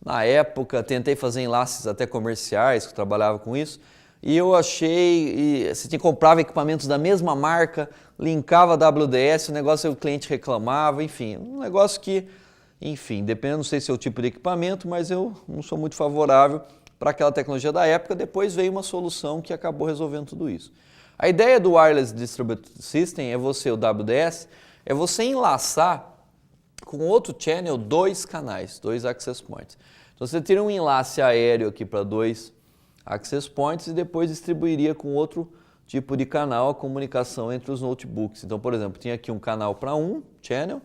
Na época, tentei fazer enlaces até comerciais, que eu trabalhava com isso, e eu achei, você comprava equipamentos da mesma marca, linkava a WDS, o negócio o cliente reclamava, enfim, um negócio que, enfim, dependendo, não sei se é o tipo de equipamento, mas eu não sou muito favorável para aquela tecnologia da época. Depois veio uma solução que acabou resolvendo tudo isso. A ideia do Wireless Distributed System é você, o WDS, é você enlaçar com outro channel 2 canais, 2 access points. Então você teria um enlace aéreo aqui para 2 access points e depois distribuiria com outro tipo de canal a comunicação entre os notebooks. Então, por exemplo, tinha aqui um canal para 1 channel,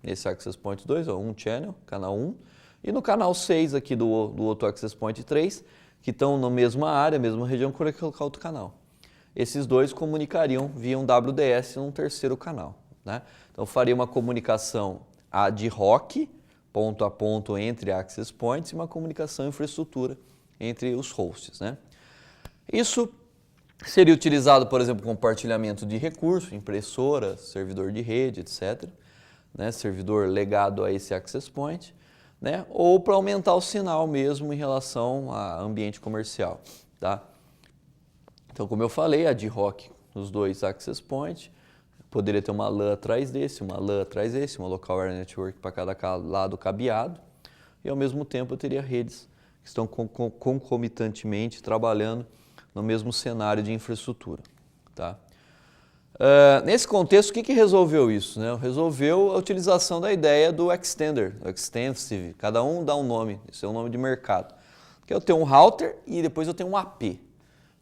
esse access point 2, ó, 1 channel, canal 1, e no canal 6 aqui do outro access point 3, que estão na mesma área, mesma região, por colocar outro canal. Esses dois comunicariam via um WDS num terceiro canal, né? Então faria uma comunicação ad hoc, ponto a ponto entre access points, e uma comunicação infraestrutura entre os hosts, né? Isso Seria utilizado, por exemplo, compartilhamento de recursos, impressora, servidor de rede, etc. Né? Servidor legado a esse access point, né? Ou para aumentar o sinal mesmo em relação a ambiente comercial. Tá? Então, como eu falei, a D-Rock nos dois access points, poderia ter uma LAN atrás desse, uma LAN atrás desse, uma Local Area Network para cada lado cabeado, e ao mesmo tempo eu teria redes que estão concomitantemente trabalhando no mesmo cenário de infraestrutura. Tá? Nesse contexto, o que resolveu isso? Né? Resolveu a utilização da ideia do extender, do extensive, cada um dá um nome, esse é um nome de mercado. Que eu tenho um router e depois eu tenho um AP.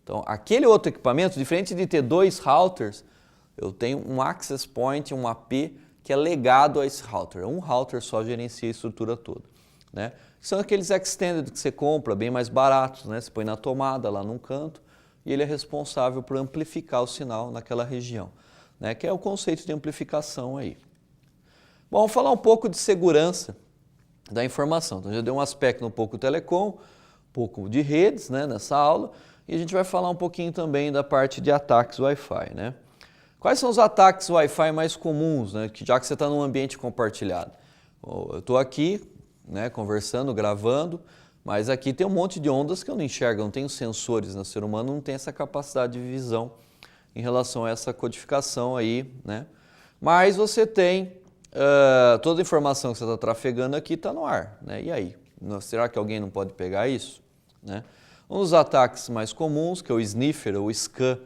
Então, aquele outro equipamento, diferente de ter dois routers, eu tenho um access point, um AP, que é legado a esse router. Um router só gerencia a estrutura toda. Né? São aqueles extended que você compra, bem mais baratos, né? Você põe na tomada lá num canto e ele é responsável por amplificar o sinal naquela região, né? Que é o conceito de amplificação aí. Bom, vamos falar um pouco de segurança da informação. Então, já deu um aspecto um pouco telecom, um pouco de redes, né, nessa aula, e a gente vai falar um pouquinho também da parte de ataques Wi-Fi, né? Quais são os ataques Wi-Fi mais comuns, né, já que você está num ambiente compartilhado? Eu estou aqui, né, conversando, gravando, mas aqui tem um monte de ondas que eu não enxergo, eu não tenho sensores, né? O ser humano não tem essa capacidade de visão em relação a essa codificação aí, né? Mas você tem toda a informação que você está trafegando aqui está no ar, né? E aí? Será que alguém não pode pegar isso? Né? Um dos ataques mais comuns, que é o sniffer ou scan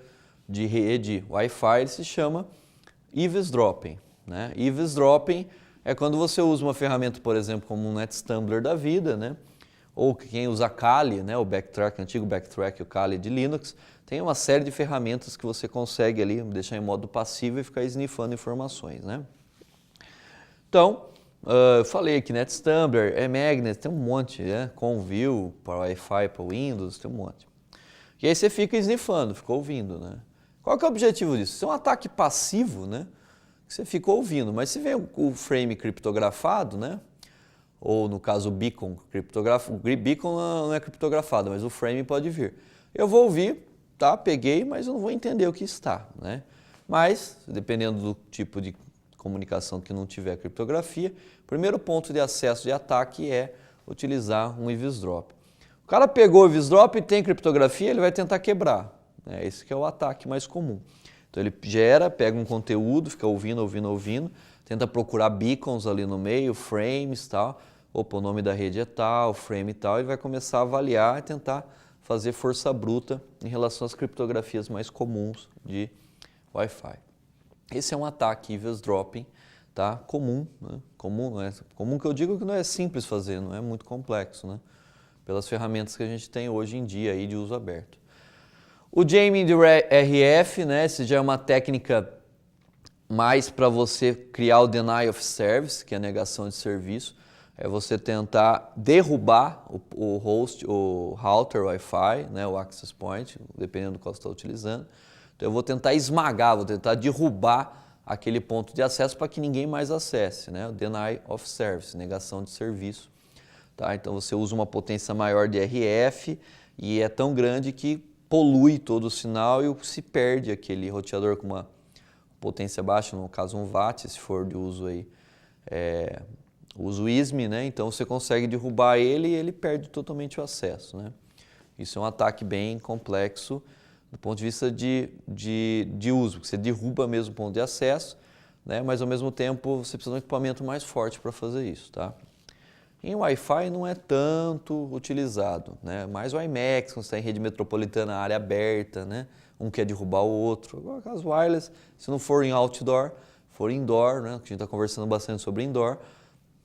de rede Wi-Fi, ele se chama eavesdropping, né? Eavesdropping é quando você usa uma ferramenta, por exemplo, como um NetStumbler da vida, né? Ou quem usa Kali, né? O Backtrack, o antigo Backtrack, o Kali de Linux, tem uma série de ferramentas que você consegue ali deixar em modo passivo e ficar sniffando informações, né? Então, eu falei aqui NetStumbler, Magnet, tem um monte, né? Conview para Wi-Fi, para Windows, tem um monte. E aí você fica sniffando, fica ouvindo, né? Qual que é o objetivo disso? Isso é um ataque passivo, né? Que você fica ouvindo, mas se vem o frame criptografado, né? Ou no caso o beacon criptografado, o beacon não é criptografado, mas o frame pode vir. Eu vou ouvir, tá? Peguei, mas eu não vou entender o que está, né? Mas, dependendo do tipo de comunicação que não tiver criptografia, o primeiro ponto de acesso de ataque é utilizar um eavesdrop. O cara pegou o eavesdrop e tem criptografia, ele vai tentar quebrar. Né? Esse que é o ataque mais comum. Então ele gera, pega um conteúdo, fica ouvindo, tenta procurar beacons ali no meio, frames e tal. Opa, o nome da rede é tal, frame e tal, ele vai começar a avaliar e tentar fazer força bruta em relação às criptografias mais comuns de Wi-Fi. Esse é um ataque eavesdropping, tá? Comum, né? Comum que eu digo que não é simples fazer, não é muito complexo, né? Pelas ferramentas que a gente tem hoje em dia aí de uso aberto. O jamming de RF, né? Esse já é uma técnica mais para você criar o denial of service, que é a negação de serviço. É você tentar derrubar o host, o router Wi-Fi, né? O access point, dependendo do qual você está utilizando. Então eu vou tentar esmagar, vou tentar derrubar aquele ponto de acesso para que ninguém mais acesse, né? O deny of service, negação de serviço. Tá? Então você usa uma potência maior de RF e é tão grande que polui todo o sinal e se perde aquele roteador com uma potência baixa, no caso 1 watt, se for de uso aí, uso ISM, né? Então você consegue derrubar ele e ele perde totalmente o acesso, né? Isso é um ataque bem complexo do ponto de vista de uso, porque você derruba mesmo o ponto de acesso, né? Mas ao mesmo tempo você precisa de um equipamento mais forte para fazer isso, tá? Em Wi-Fi não é tanto utilizado, né? Mais o IMAX, quando você está em rede metropolitana, área aberta, né? Um quer derrubar o outro. Agora, caso wireless, se não for em outdoor, for indoor, né? A gente está conversando bastante sobre indoor,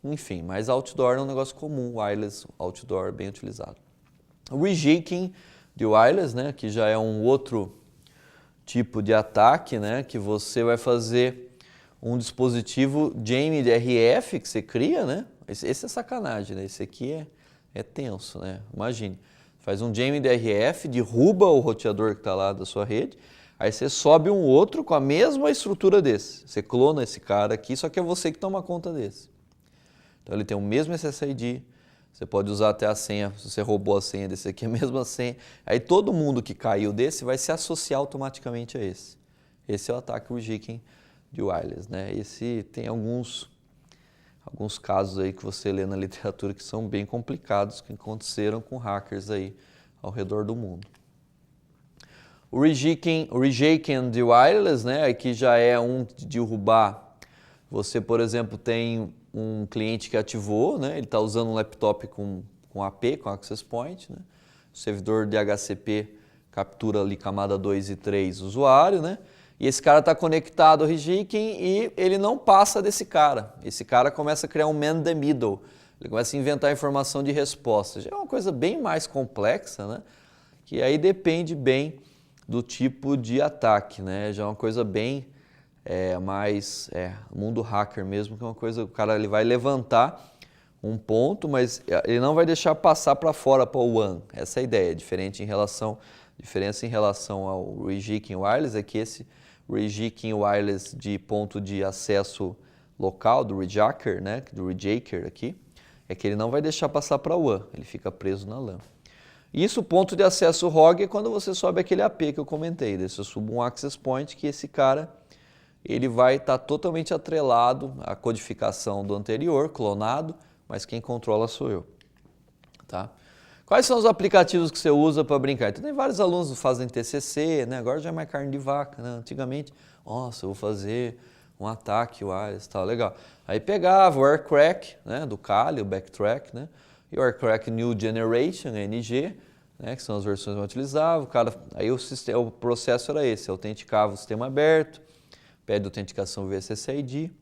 enfim, mas outdoor é um negócio comum, wireless, outdoor, bem utilizado. O rejigging de wireless, né? Que já é um outro tipo de ataque, né? Que você vai fazer um dispositivo jamming de RF que você cria, né? Esse é sacanagem, né? Esse aqui é tenso, né? Imagine, faz um jamming de RF, derruba o roteador que está lá da sua rede, aí você sobe um outro com a mesma estrutura desse. Você clona esse cara aqui, só que é você que toma conta desse. Então ele tem o mesmo SSID, Você pode usar até a senha, se você roubou a senha desse aqui, a mesma senha. Aí todo mundo que caiu desse vai se associar automaticamente a esse. Esse é o ataque hijacking de wireless, né? Esse tem alguns casos aí que você lê na literatura que são bem complicados, que aconteceram com hackers aí ao redor do mundo. O hijacking de wireless, né? Aqui já é um de derrubar. Você, por exemplo, tem um cliente que ativou, né? Ele está usando um laptop com AP, com Access Point, né? O servidor DHCP captura ali camada 2 e 3 usuário, né? E esse cara está conectado ao hijacking e ele não passa desse cara. Esse cara começa a criar um man in the middle. Ele começa a inventar informação de resposta. Já é uma coisa bem mais complexa, né? Que aí depende bem do tipo de ataque, né? Já é uma coisa bem mais mundo hacker mesmo, que é uma coisa, o cara ele vai levantar um ponto, mas ele não vai deixar passar para fora para o WAN. Essa é a ideia. Diferença em relação ao hijacking wireless é que esse hijacking wireless de ponto de acesso local, do hijacker, né? Do hijacker aqui, é que ele não vai deixar passar para o WAN, ele fica preso na LAN. Isso, o ponto de acesso ROG, é quando você sobe aquele AP que eu comentei. Daí você suba um access point que esse cara ele vai estar totalmente atrelado à codificação do anterior, clonado, mas quem controla sou eu. Tá? Quais são os aplicativos que você usa para brincar? Então, tem vários alunos que fazem TCC, né? Agora já é mais carne de vaca, né? Antigamente, nossa, eu vou fazer um ataque wireless, tal, legal. Aí pegava o Aircrack, né? Do Kali, o Backtrack, né? E o Aircrack New Generation, NG, né? Que são as versões mais utilizáveis. Aí o processo era esse, autenticava o sistema aberto, pede autenticação via SSID,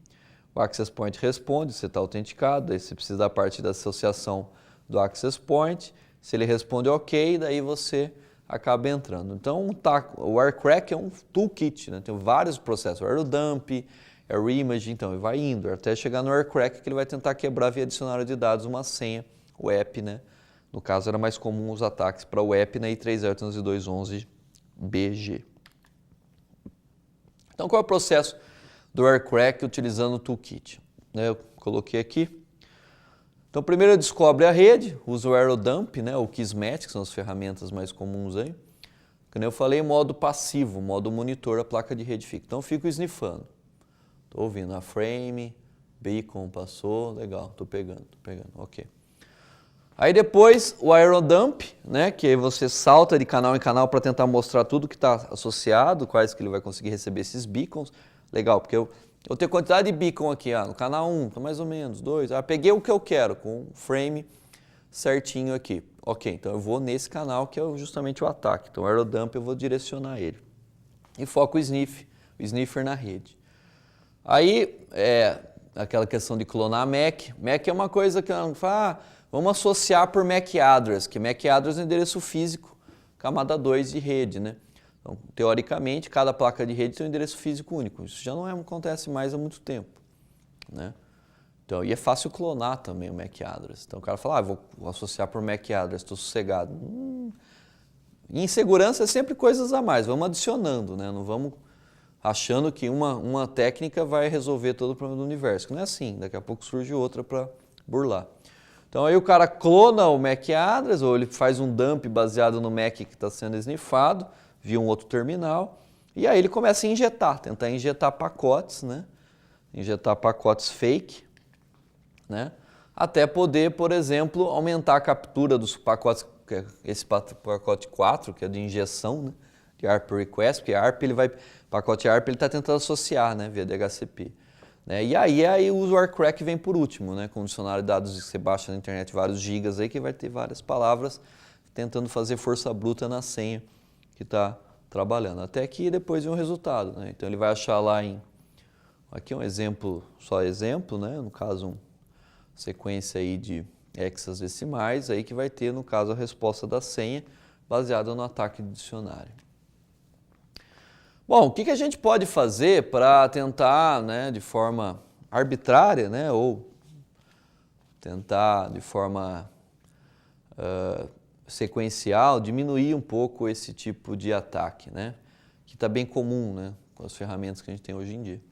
o Access Point responde, você está autenticado, aí você precisa da parte da associação do Access Point, se ele responde ok, daí você acaba entrando. Então o Aircrack é um toolkit, né? Tem vários processos, o AeroDump, AirImage, então ele vai indo até chegar no Aircrack que ele vai tentar quebrar via dicionário de dados uma senha, o app, né? No caso era mais comum os ataques para o app na I302.11bg. Então, qual é o processo do Aircrack utilizando o toolkit? Eu coloquei aqui. Então, primeiro eu descobre a rede, uso o AeroDump, né, o Kismet, que são as ferramentas mais comuns aí. Como eu falei, modo passivo, modo monitor, a placa de rede fica. Então, eu fico sniffando. Estou ouvindo a frame, beacon passou, legal, estou pegando, ok. Aí depois o AeroDump, né, que aí você salta de canal em canal para tentar mostrar tudo que está associado, quais que ele vai conseguir receber esses beacons. Legal, porque eu tenho quantidade de beacon aqui, no canal 1, tá mais ou menos, 2. Peguei o que eu quero, com o frame certinho aqui. Ok, então eu vou nesse canal que é justamente o ataque. Então o AeroDump eu vou direcionar ele. E foco o sniffer na rede. Aí, aquela questão de clonar MAC. MAC é uma coisa que fala, vamos associar por MAC address, que MAC address é o endereço físico, camada 2 de rede, né? Então, teoricamente, cada placa de rede tem um endereço físico único. Isso já não acontece mais há muito tempo, né? Então, e é fácil clonar também o MAC address. Então o cara fala, vou associar por MAC address, estou sossegado. E em segurança é sempre coisas a mais, vamos adicionando, né? Não vamos achando que uma técnica vai resolver todo o problema do universo. Que não é assim, daqui a pouco surge outra para burlar. Então aí o cara clona o MAC address, ou ele faz um dump baseado no MAC que está sendo sniffado, via um outro terminal, e aí ele começa a tentar injetar pacotes, né? Injetar pacotes fake, né? Até poder, por exemplo, aumentar a captura dos pacotes, esse pacote 4, que é de injeção, né? De ARP request, porque pacote ARP ele está tentando associar, né? Via DHCP. Né? E aí o Aircrack vem por último, né? Com um dicionário de dados que você baixa na internet, vários gigas aí, que vai ter várias palavras tentando fazer força bruta na senha que está trabalhando. Até que depois vem um resultado, né? Então ele vai achar lá aqui um exemplo, só exemplo, né? No caso, uma sequência aí de hexadecimais, aí que vai ter, no caso, a resposta da senha baseada no ataque do dicionário. Bom, o que a gente pode fazer para tentar, né, de forma arbitrária, né, ou tentar de forma sequencial diminuir um pouco esse tipo de ataque, né, que está bem comum, né, com as ferramentas que a gente tem hoje em dia.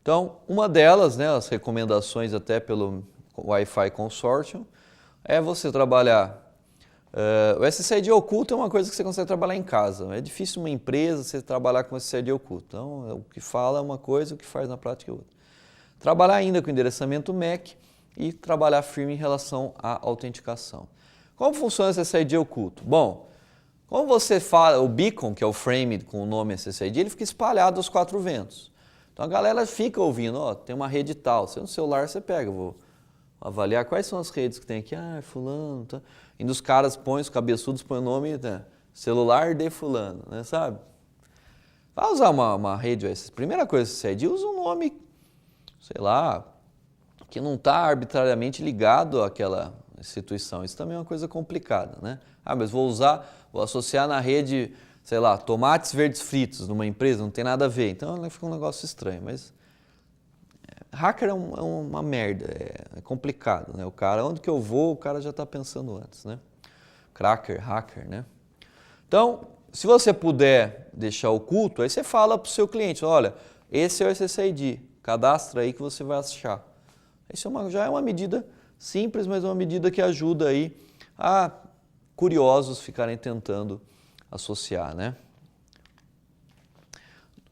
Então, uma delas, né, as recomendações até pelo Wi-Fi Consortium, é você trabalhar. O SSID oculto é uma coisa que você consegue trabalhar em casa. É difícil uma empresa você trabalhar com SSID oculto. Então, o que fala é uma coisa, o que faz na prática é outra. Trabalhar ainda com endereçamento MAC e trabalhar firme em relação à autenticação. Como funciona esse SSID oculto? Bom, como você fala, o beacon, que é o frame com o nome SSID, ele fica espalhado aos 4 ventos. Então a galera fica ouvindo, ó, tem uma rede tal. Você no celular você pega, vou avaliar quais são as redes que tem aqui. Ah, fulano, tá. E dos caras põem, os cabeçudos põem o nome, né, celular de fulano, né, sabe? Vai usar uma rede OSS. Primeira coisa, SSID, usa um nome, sei lá, que não está arbitrariamente ligado àquela instituição. Isso também é uma coisa complicada, né? Ah, mas vou associar na rede, sei lá, tomates verdes fritos numa empresa, não tem nada a ver. Então fica um negócio estranho, mas hacker é uma merda, é complicado, né? O cara, onde que eu vou, o cara já está pensando antes, né? Cracker, hacker, né? Então, se você puder deixar oculto, aí você fala para o seu cliente, olha, esse é o SSID, cadastra aí que você vai achar. Isso já é uma medida simples, mas uma medida que ajuda aí a curiosos ficarem tentando associar, né?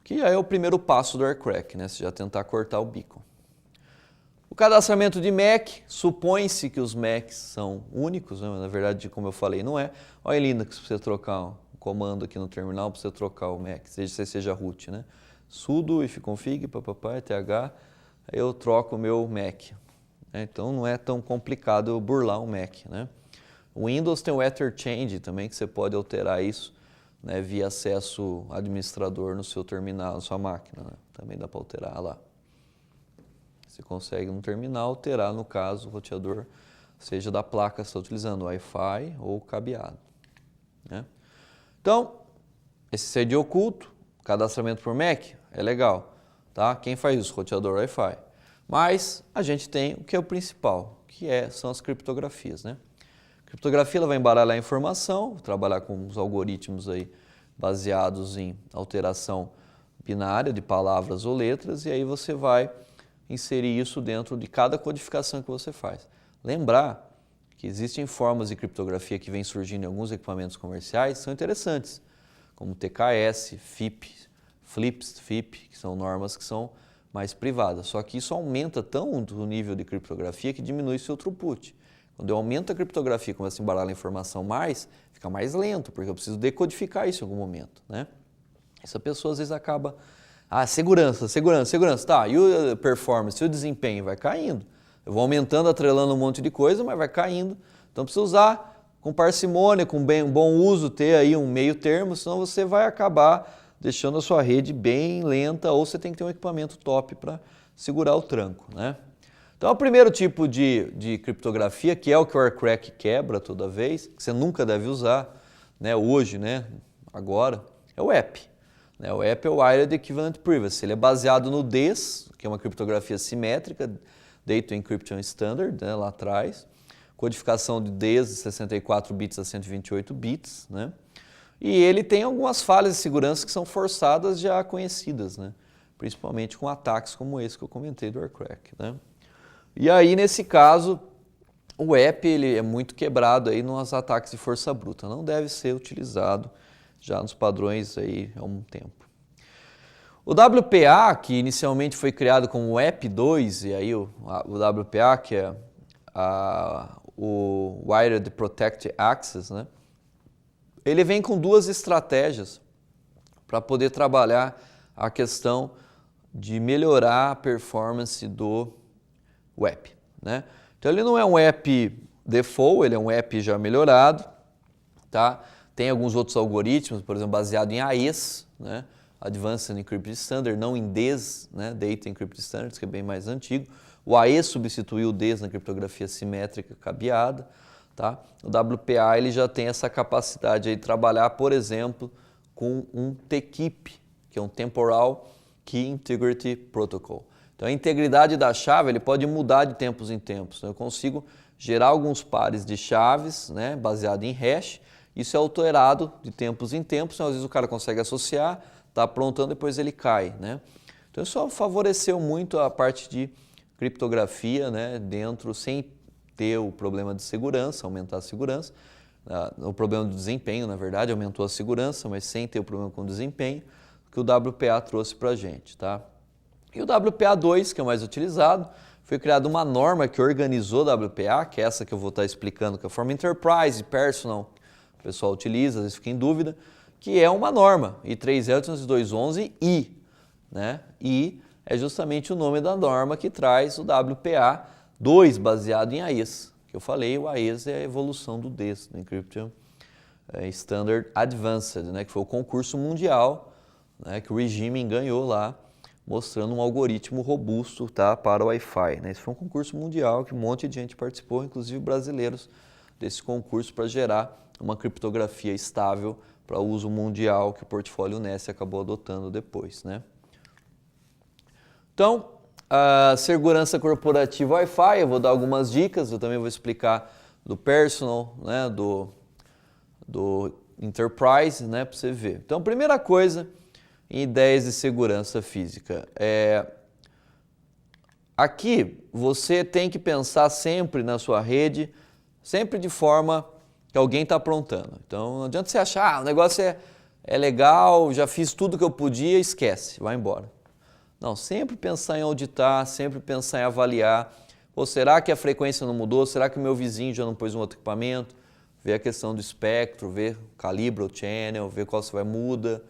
Que já é o primeiro passo do AirCrack, né? Você já tentar cortar o beacon. O cadastramento de MAC, supõe-se que os MACs são únicos, né? Mas na verdade, como eu falei, não é. Olha em Linux, para você trocar um comando aqui no terminal, para você trocar o MAC, seja root, né? Sudo ifconfig, papapá, eth, eu troco o meu MAC. Então não é tão complicado eu burlar um MAC, né? O Windows tem o EtherChange também, que você pode alterar isso, né, via acesso administrador no seu terminal, na sua máquina, né? Também dá para alterar lá. Você consegue no terminal alterar, no caso, o roteador, seja da placa que você está utilizando, Wi-Fi ou cabeado, né? Então, esse SSID oculto, cadastramento por MAC, é legal, tá? Quem faz isso? Roteador Wi-Fi. Mas a gente tem o que é o principal, que são as criptografias, né? A criptografia ela vai embaralhar a informação, trabalhar com os algoritmos aí baseados em alteração binária de palavras ou letras, e aí você vai inserir isso dentro de cada codificação que você faz. Lembrar que existem formas de criptografia que vêm surgindo em alguns equipamentos comerciais que são interessantes, como TKS, FIP, FLIPS, FIP, que são normas que são mais privadas. Só que isso aumenta tanto o nível de criptografia que diminui seu throughput. Quando eu aumento a criptografia e começo a embaralhar a informação mais, fica mais lento, porque eu preciso decodificar isso em algum momento, né? Essa pessoa às vezes acaba... Ah, segurança. Tá, e o performance, e o desempenho vai caindo. Eu vou aumentando, atrelando um monte de coisa, mas vai caindo. Então precisa usar com parcimônia, com bom uso, ter aí um meio termo, senão você vai acabar deixando a sua rede bem lenta, ou você tem que ter um equipamento top para segurar o tranco, né? Então, o primeiro tipo de criptografia, que é o que o AirCrack quebra toda vez, que você nunca deve usar, né, hoje, né, agora, é o EP. Né? O EP é o Wired Equivalent Privacy. Ele é baseado no DES, que é uma criptografia simétrica, Data Encryption Standard, né, lá atrás. Codificação de DES de 64 bits a 128 bits, né? E ele tem algumas falhas de segurança que são forçadas já conhecidas, né? Principalmente com ataques como esse que eu comentei do AirCrack, né? E aí, nesse caso, o EP ele é muito quebrado aí nos ataques de força bruta. Não deve ser utilizado já nos padrões aí há um tempo. O WPA, que inicialmente foi criado como o EP2, e aí o WPA, que é o Wired Protect Access, né? Ele vem com duas estratégias para poder trabalhar a questão de melhorar a performance do EP, né? Então ele não é um EP default, ele é um EP já melhorado, tá? Tem alguns outros algoritmos, por exemplo, baseado em AES, né? Advanced Encrypted Standard, não em DES, né? Data Encrypted Standards, que é bem mais antigo. O AES substituiu o DES na criptografia simétrica cabeada, tá? O WPA ele já tem essa capacidade de trabalhar, por exemplo, com um TKIP, que é um Temporal Key Integrity Protocol. Então a integridade da chave ele pode mudar de tempos em tempos. Então, eu consigo gerar alguns pares de chaves, né, baseado em hash. Isso é alterado de tempos em tempos. Então, às vezes o cara consegue associar, está aprontando, depois ele cai, né? Então isso favoreceu muito a parte de criptografia, né, dentro, sem ter o problema de segurança, aumentar a segurança, o problema do desempenho, na verdade, aumentou a segurança, mas sem ter o problema com o desempenho, que o WPA trouxe para a gente, tá? E o WPA2, que é o mais utilizado, foi criada uma norma que organizou o WPA, que é essa que eu vou estar explicando, que é a forma Enterprise, Personal, o pessoal utiliza, às vezes fica em dúvida, que é uma norma, I3E80211I, né? I é justamente o nome da norma que traz o WPA2, baseado em AES, que eu falei, o AES é a evolução do DES, do Encryption Standard Advanced, né? Que foi o concurso mundial, né? Que o regime ganhou lá, mostrando um algoritmo robusto, tá, para o Wi-Fi, né? Esse foi um concurso mundial que um monte de gente participou, inclusive brasileiros, desse concurso para gerar uma criptografia estável para uso mundial que o portfólio NES acabou adotando depois, né? Então, a segurança corporativa Wi-Fi, eu vou dar algumas dicas, eu também vou explicar do Personal, né, do Enterprise, né, para você ver. Então, primeira coisa, em ideias de segurança física, aqui você tem que pensar sempre na sua rede, sempre de forma que alguém está aprontando. Então, não adianta você achar, o negócio é legal, já fiz tudo que eu podia, esquece, vai embora. Não, sempre pensar em auditar, sempre pensar em avaliar. Ou será que a frequência não mudou? Será que o meu vizinho já não pôs um outro equipamento? Ver a questão do espectro, ver calibra o channel, ver qual se vai muda.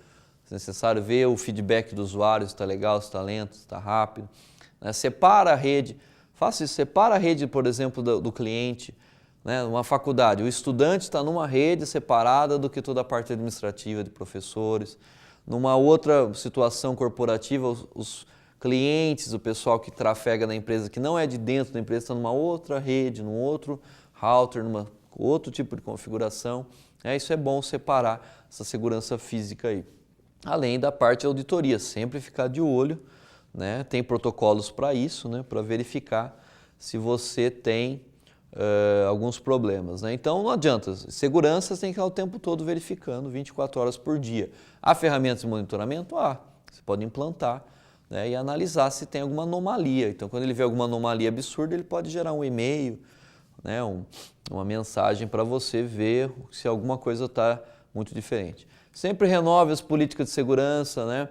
Se necessário, ver o feedback do usuário, se está legal, se está lento, se está rápido. Né? Separa a rede, faça isso, separa a rede, por exemplo, do cliente. Né? Uma faculdade, o estudante está numa rede separada do que toda a parte administrativa de professores. Numa outra situação corporativa, os clientes, o pessoal que trafega na empresa, que não é de dentro da empresa, está numa outra rede, num outro router, num outro tipo de configuração. Isso é bom separar essa segurança física aí. Além da parte de auditoria, sempre ficar de olho, né? Tem protocolos para isso, né? Para verificar se você tem alguns problemas, né? Então não adianta, segurança você tem que estar o tempo todo verificando, 24 horas por dia. Há ferramentas de monitoramento? Você pode implantar, né, e analisar se tem alguma anomalia. Então quando ele vê alguma anomalia absurda, ele pode gerar um e-mail, né, uma mensagem para você ver se alguma coisa está muito diferente. Sempre renove as políticas de segurança, né?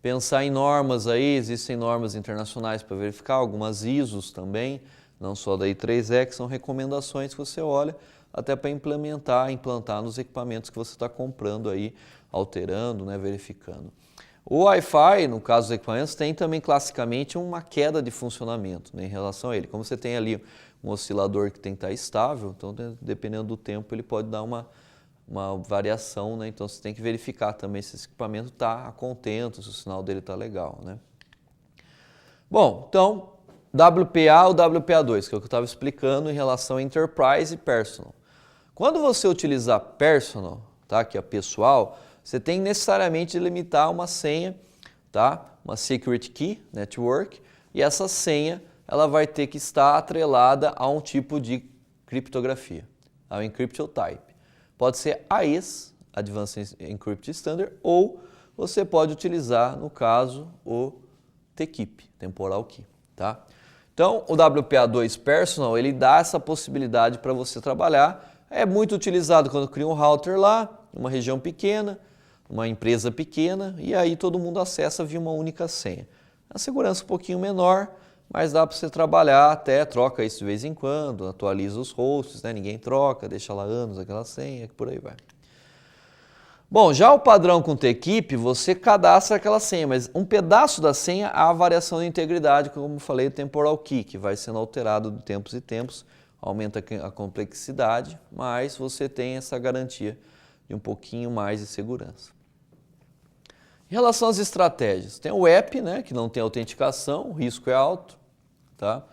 Pensar em normas aí, existem normas internacionais para verificar, algumas ISOs também, não só da I3E, que são recomendações que você olha até para implantar nos equipamentos que você está comprando aí, alterando, né, verificando. O Wi-Fi, no caso dos equipamentos, tem também classicamente uma queda de funcionamento, né, em relação a ele. Como você tem ali um oscilador que tem que estar estável, então dependendo do tempo ele pode dar uma variação, né? Então você tem que verificar também se esse equipamento está a contento, se o sinal dele está legal, né? Bom, então WPA ou WPA2, que é o que eu estava explicando em relação a Enterprise e Personal. Quando você utilizar Personal, tá, que é pessoal, você tem necessariamente de limitar uma senha, tá, uma Secret Key Network, e essa senha ela vai ter que estar atrelada a um tipo de criptografia, ao Encryption Type. Pode ser AES, Advanced Encryption Standard, ou você pode utilizar, no caso, o TKIP, Temporal Key, tá? Então, o WPA2 Personal, ele dá essa possibilidade para você trabalhar. É muito utilizado quando cria um router lá, uma região pequena, uma empresa pequena, e aí todo mundo acessa via uma única senha. A segurança um pouquinho menor, mas dá para você trabalhar até, troca isso de vez em quando, atualiza os hosts, né? Ninguém troca, deixa lá anos aquela senha, por aí vai. Bom, já o padrão com TKIP, você cadastra aquela senha, mas um pedaço da senha há variação de integridade, como eu falei, o Temporal Key, que vai sendo alterado de tempos em tempos, aumenta a complexidade, mas você tem essa garantia de um pouquinho mais de segurança. Em relação às estratégias, tem o app, né, que não tem autenticação, o risco é alto, tá?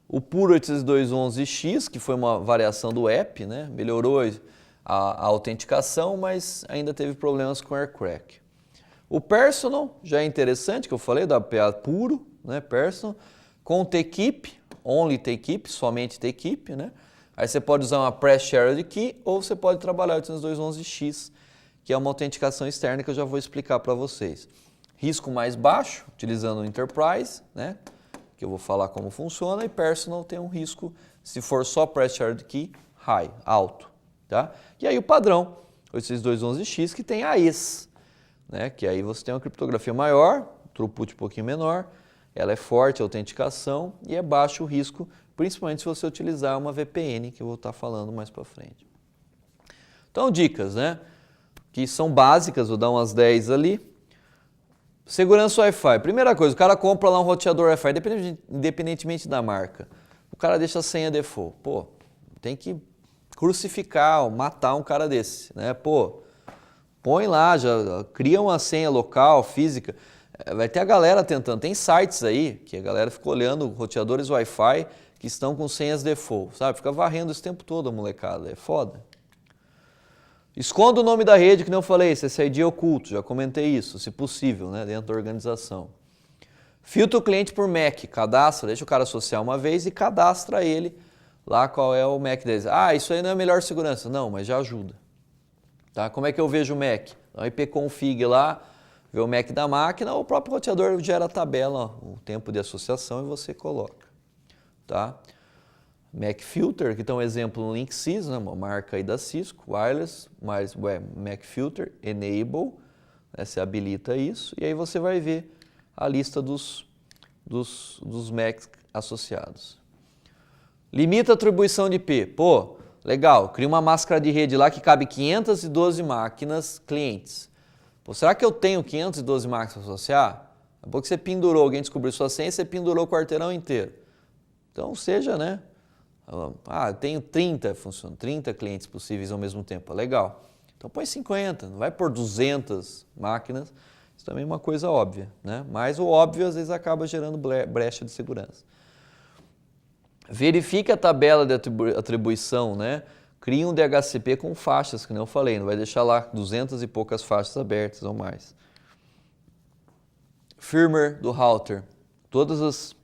O puro 8211X, que foi uma variação do app, né, melhorou a autenticação, mas ainda teve problemas com aircrack. O Personal já é interessante, que eu falei, WPA puro, né, Personal, com TKIP, Only TKIP, somente TKIP, né? Aí você pode usar uma Pre-Shared Key ou você pode trabalhar o 8211X, que é uma autenticação externa que eu já vou explicar para vocês. Risco mais baixo, utilizando o Enterprise, né? que eu vou falar como funciona, e personal tem um risco, se for só press shared key, high, alto. Tá? E aí o padrão, 862.11x, que tem AES, né? Que aí você tem uma criptografia maior, throughput um pouquinho menor, ela é forte a autenticação e é baixo o risco, principalmente se você utilizar uma VPN, que eu vou estar falando mais para frente. Então, dicas, né? Que são básicas, vou dar umas 10 ali. Segurança Wi-Fi. Primeira coisa, o cara compra lá um roteador Wi-Fi, independentemente da marca. O cara deixa a senha default. Pô, tem que crucificar, matar um cara desse, né? Pô, põe lá, já cria uma senha local, física. Vai ter a galera tentando. Tem sites aí que a galera fica olhando roteadores Wi-Fi que estão com senhas default, sabe? Fica varrendo esse tempo todo a molecada. É foda. Esconda o nome da rede, que nem eu falei, esse ID é oculto, já comentei isso, se possível, né, dentro da organização. Filtra o cliente por MAC, cadastra, deixa o cara associar uma vez e cadastra ele lá qual é o MAC deles. Ah, isso aí não é a melhor segurança. Não, mas já ajuda. Tá? Como é que eu vejo o MAC? Dá um ipconfig lá, vê o MAC da máquina, o próprio roteador gera a tabela, ó, o tempo de associação e você coloca. Tá? MAC Filter, que está um exemplo no Linksys, né, uma marca aí da Cisco, Wireless, mas MAC Filter, Enable, né, você habilita isso, e aí você vai ver a lista dos MACs associados. Limita a atribuição de IP. Pô, legal, cria uma máscara de rede lá que cabe 512 máquinas clientes. Pô, será que eu tenho 512 máquinas para associar? Depois que você pendurou, alguém descobriu sua senha, você pendurou o quarteirão inteiro. Então, seja, né? Ah, eu tenho 30 clientes possíveis ao mesmo tempo. Legal. Então põe 50, não vai por 200 máquinas. Isso também é uma coisa óbvia, né? Mas o óbvio às vezes acaba gerando brecha de segurança. Verifique a tabela de atribuição, né? Crie um DHCP com faixas, que nem eu falei, não vai deixar lá 200 e poucas faixas abertas ou mais. Firmware do router. Todas as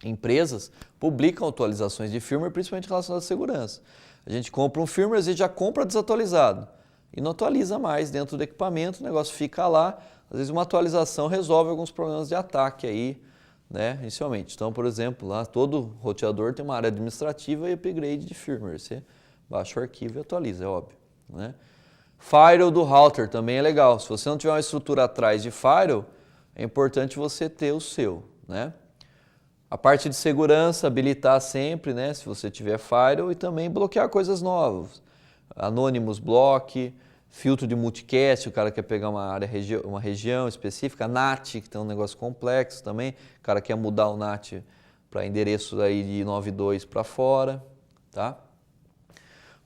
empresas publicam atualizações de firmware, principalmente relacionadas à segurança. A gente compra um firmware, às vezes já compra desatualizado e não atualiza mais dentro do equipamento, o negócio fica lá. Às vezes uma atualização resolve alguns problemas de ataque aí, né, inicialmente. Então, por exemplo, lá todo roteador tem uma área administrativa e upgrade de firmware. Você baixa o arquivo e atualiza, é óbvio, né? Firewall do router também é legal. Se você não tiver uma estrutura atrás de firewall, é importante você ter o seu, né? A parte de segurança, habilitar sempre, né, se você tiver firewall, e também bloquear coisas novas. Anonymous Block, filtro de multicast, o cara quer pegar uma região específica, NAT, que tem um negócio complexo também, o cara quer mudar o NAT para endereço aí de 92 para fora, tá?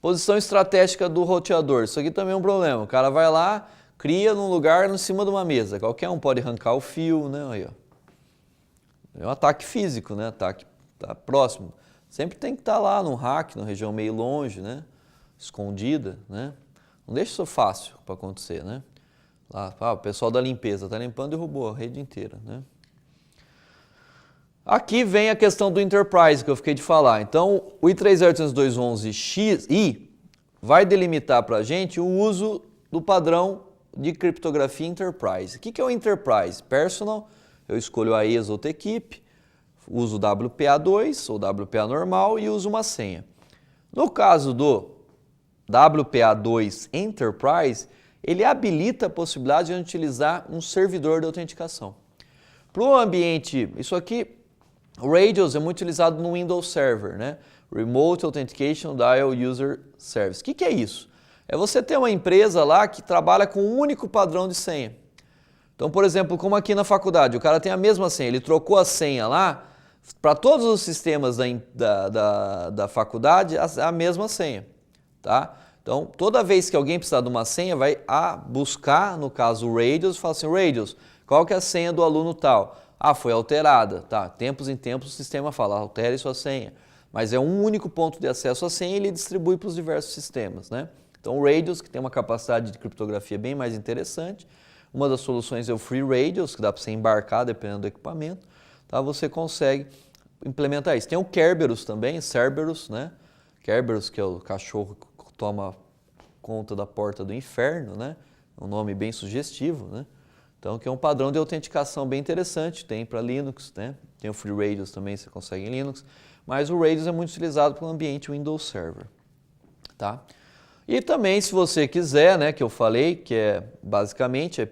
Posição estratégica do roteador, isso aqui também é um problema, o cara vai lá, cria num lugar em cima de uma mesa, qualquer um pode arrancar o fio, né, aí, ó. É um ataque físico, né? Ataque tá próximo. Sempre tem que estar lá num rack, numa região meio longe, né? Escondida, né? Não deixa isso fácil para acontecer, né? Lá, o pessoal da limpeza está limpando e derrubou a rede inteira, né? Aqui vem a questão do Enterprise que eu fiquei de falar. Então, o I30802.11xi vai delimitar para a gente o uso do padrão de criptografia Enterprise. O que é o Enterprise? Personal. Eu escolho a AES ou TKIP, uso WPA2 ou WPA normal e uso uma senha. No caso do WPA2 Enterprise, ele habilita a possibilidade de utilizar um servidor de autenticação. Para o ambiente, isso aqui, Radius é muito utilizado no Windows Server, né? Remote Authentication Dial User Service. O que é isso? É você ter uma empresa lá que trabalha com um único padrão de senha. Então, por exemplo, como aqui na faculdade, o cara tem a mesma senha, ele trocou a senha lá, para todos os sistemas da faculdade, a mesma senha, tá? Então, toda vez que alguém precisar de uma senha, vai buscar, no caso, o Radius, e fala assim, Radius, qual que é a senha do aluno tal? Ah, foi alterada, tá? Tempos em tempos o sistema fala, altere sua senha. Mas é um único ponto de acesso à senha e ele distribui para os diversos sistemas, né? Então, o Radius, que tem uma capacidade de criptografia bem mais interessante. Uma das soluções é o Free Radius, que dá para você embarcar dependendo do equipamento. Tá? Você consegue implementar isso. Tem o Kerberos também, Cerberus, né? Kerberos, que é o cachorro que toma conta da porta do inferno, né? Um nome bem sugestivo, né? Então, que é um padrão de autenticação bem interessante, tem para Linux, né? Tem o FreeRADIUS também, você consegue em Linux, mas o Radius é muito utilizado para o ambiente Windows Server, tá? E também, se você quiser, né, que eu falei, que é basicamente,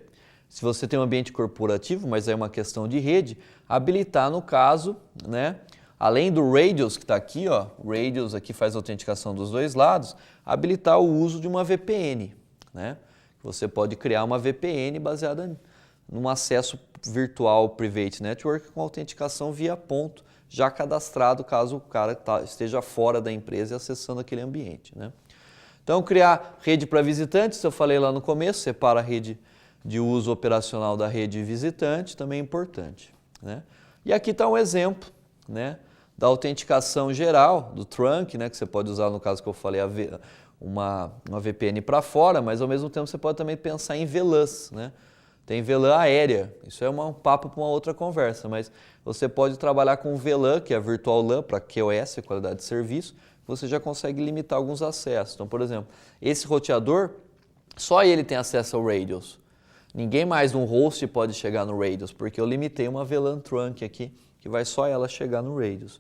se você tem um ambiente corporativo, mas é uma questão de rede, habilitar no caso, né, além do Radius que está aqui, ó, o Radius aqui faz a autenticação dos dois lados, habilitar o uso de uma VPN, né? Você pode criar uma VPN baseada num acesso virtual Private Network com autenticação via ponto, já cadastrado caso o cara esteja fora da empresa e acessando aquele ambiente, né? Então, criar rede para visitantes, eu falei lá no começo, separa a rede de uso operacional da rede visitante, também é importante, né? E aqui está um exemplo, né, da autenticação geral, do trunk, né, que você pode usar, no caso que eu falei, uma VPN para fora, mas ao mesmo tempo você pode também pensar em VLANs, né? Tem VLAN aérea, isso é um papo para uma outra conversa, mas você pode trabalhar com VLAN, que é a Virtual LAN, para QoS, qualidade de serviço, você já consegue limitar alguns acessos. Então, por exemplo, esse roteador, só ele tem acesso ao Radius. Ninguém mais no host pode chegar no Radius, porque eu limitei uma VLAN trunk aqui, que vai só ela chegar no Radius.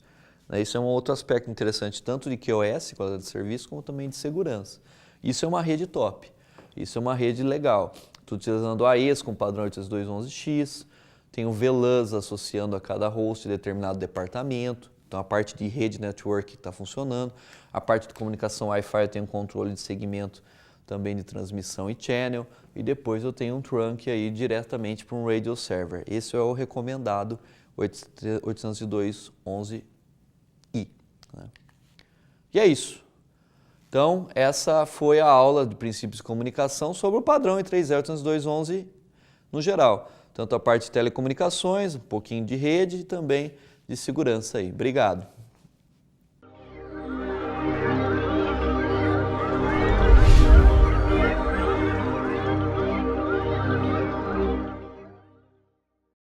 Isso é um outro aspecto interessante, tanto de QoS, qualidade de serviço, como também de segurança. Isso é uma rede top, isso é uma rede legal. Estou utilizando AES com padrão 8211X, tenho VLANs associando a cada host determinado departamento, então a parte de rede network está funcionando, a parte de comunicação Wi-Fi eu tenho controle de segmento também de transmissão e channel, e depois eu tenho um trunk aí diretamente para um radio server. Esse é o recomendado 802.11i. Né? E é isso. Então, essa foi a aula de princípios de comunicação sobre o padrão I3E802.11 no geral. Tanto a parte de telecomunicações, um pouquinho de rede e também de segurança aí. Obrigado.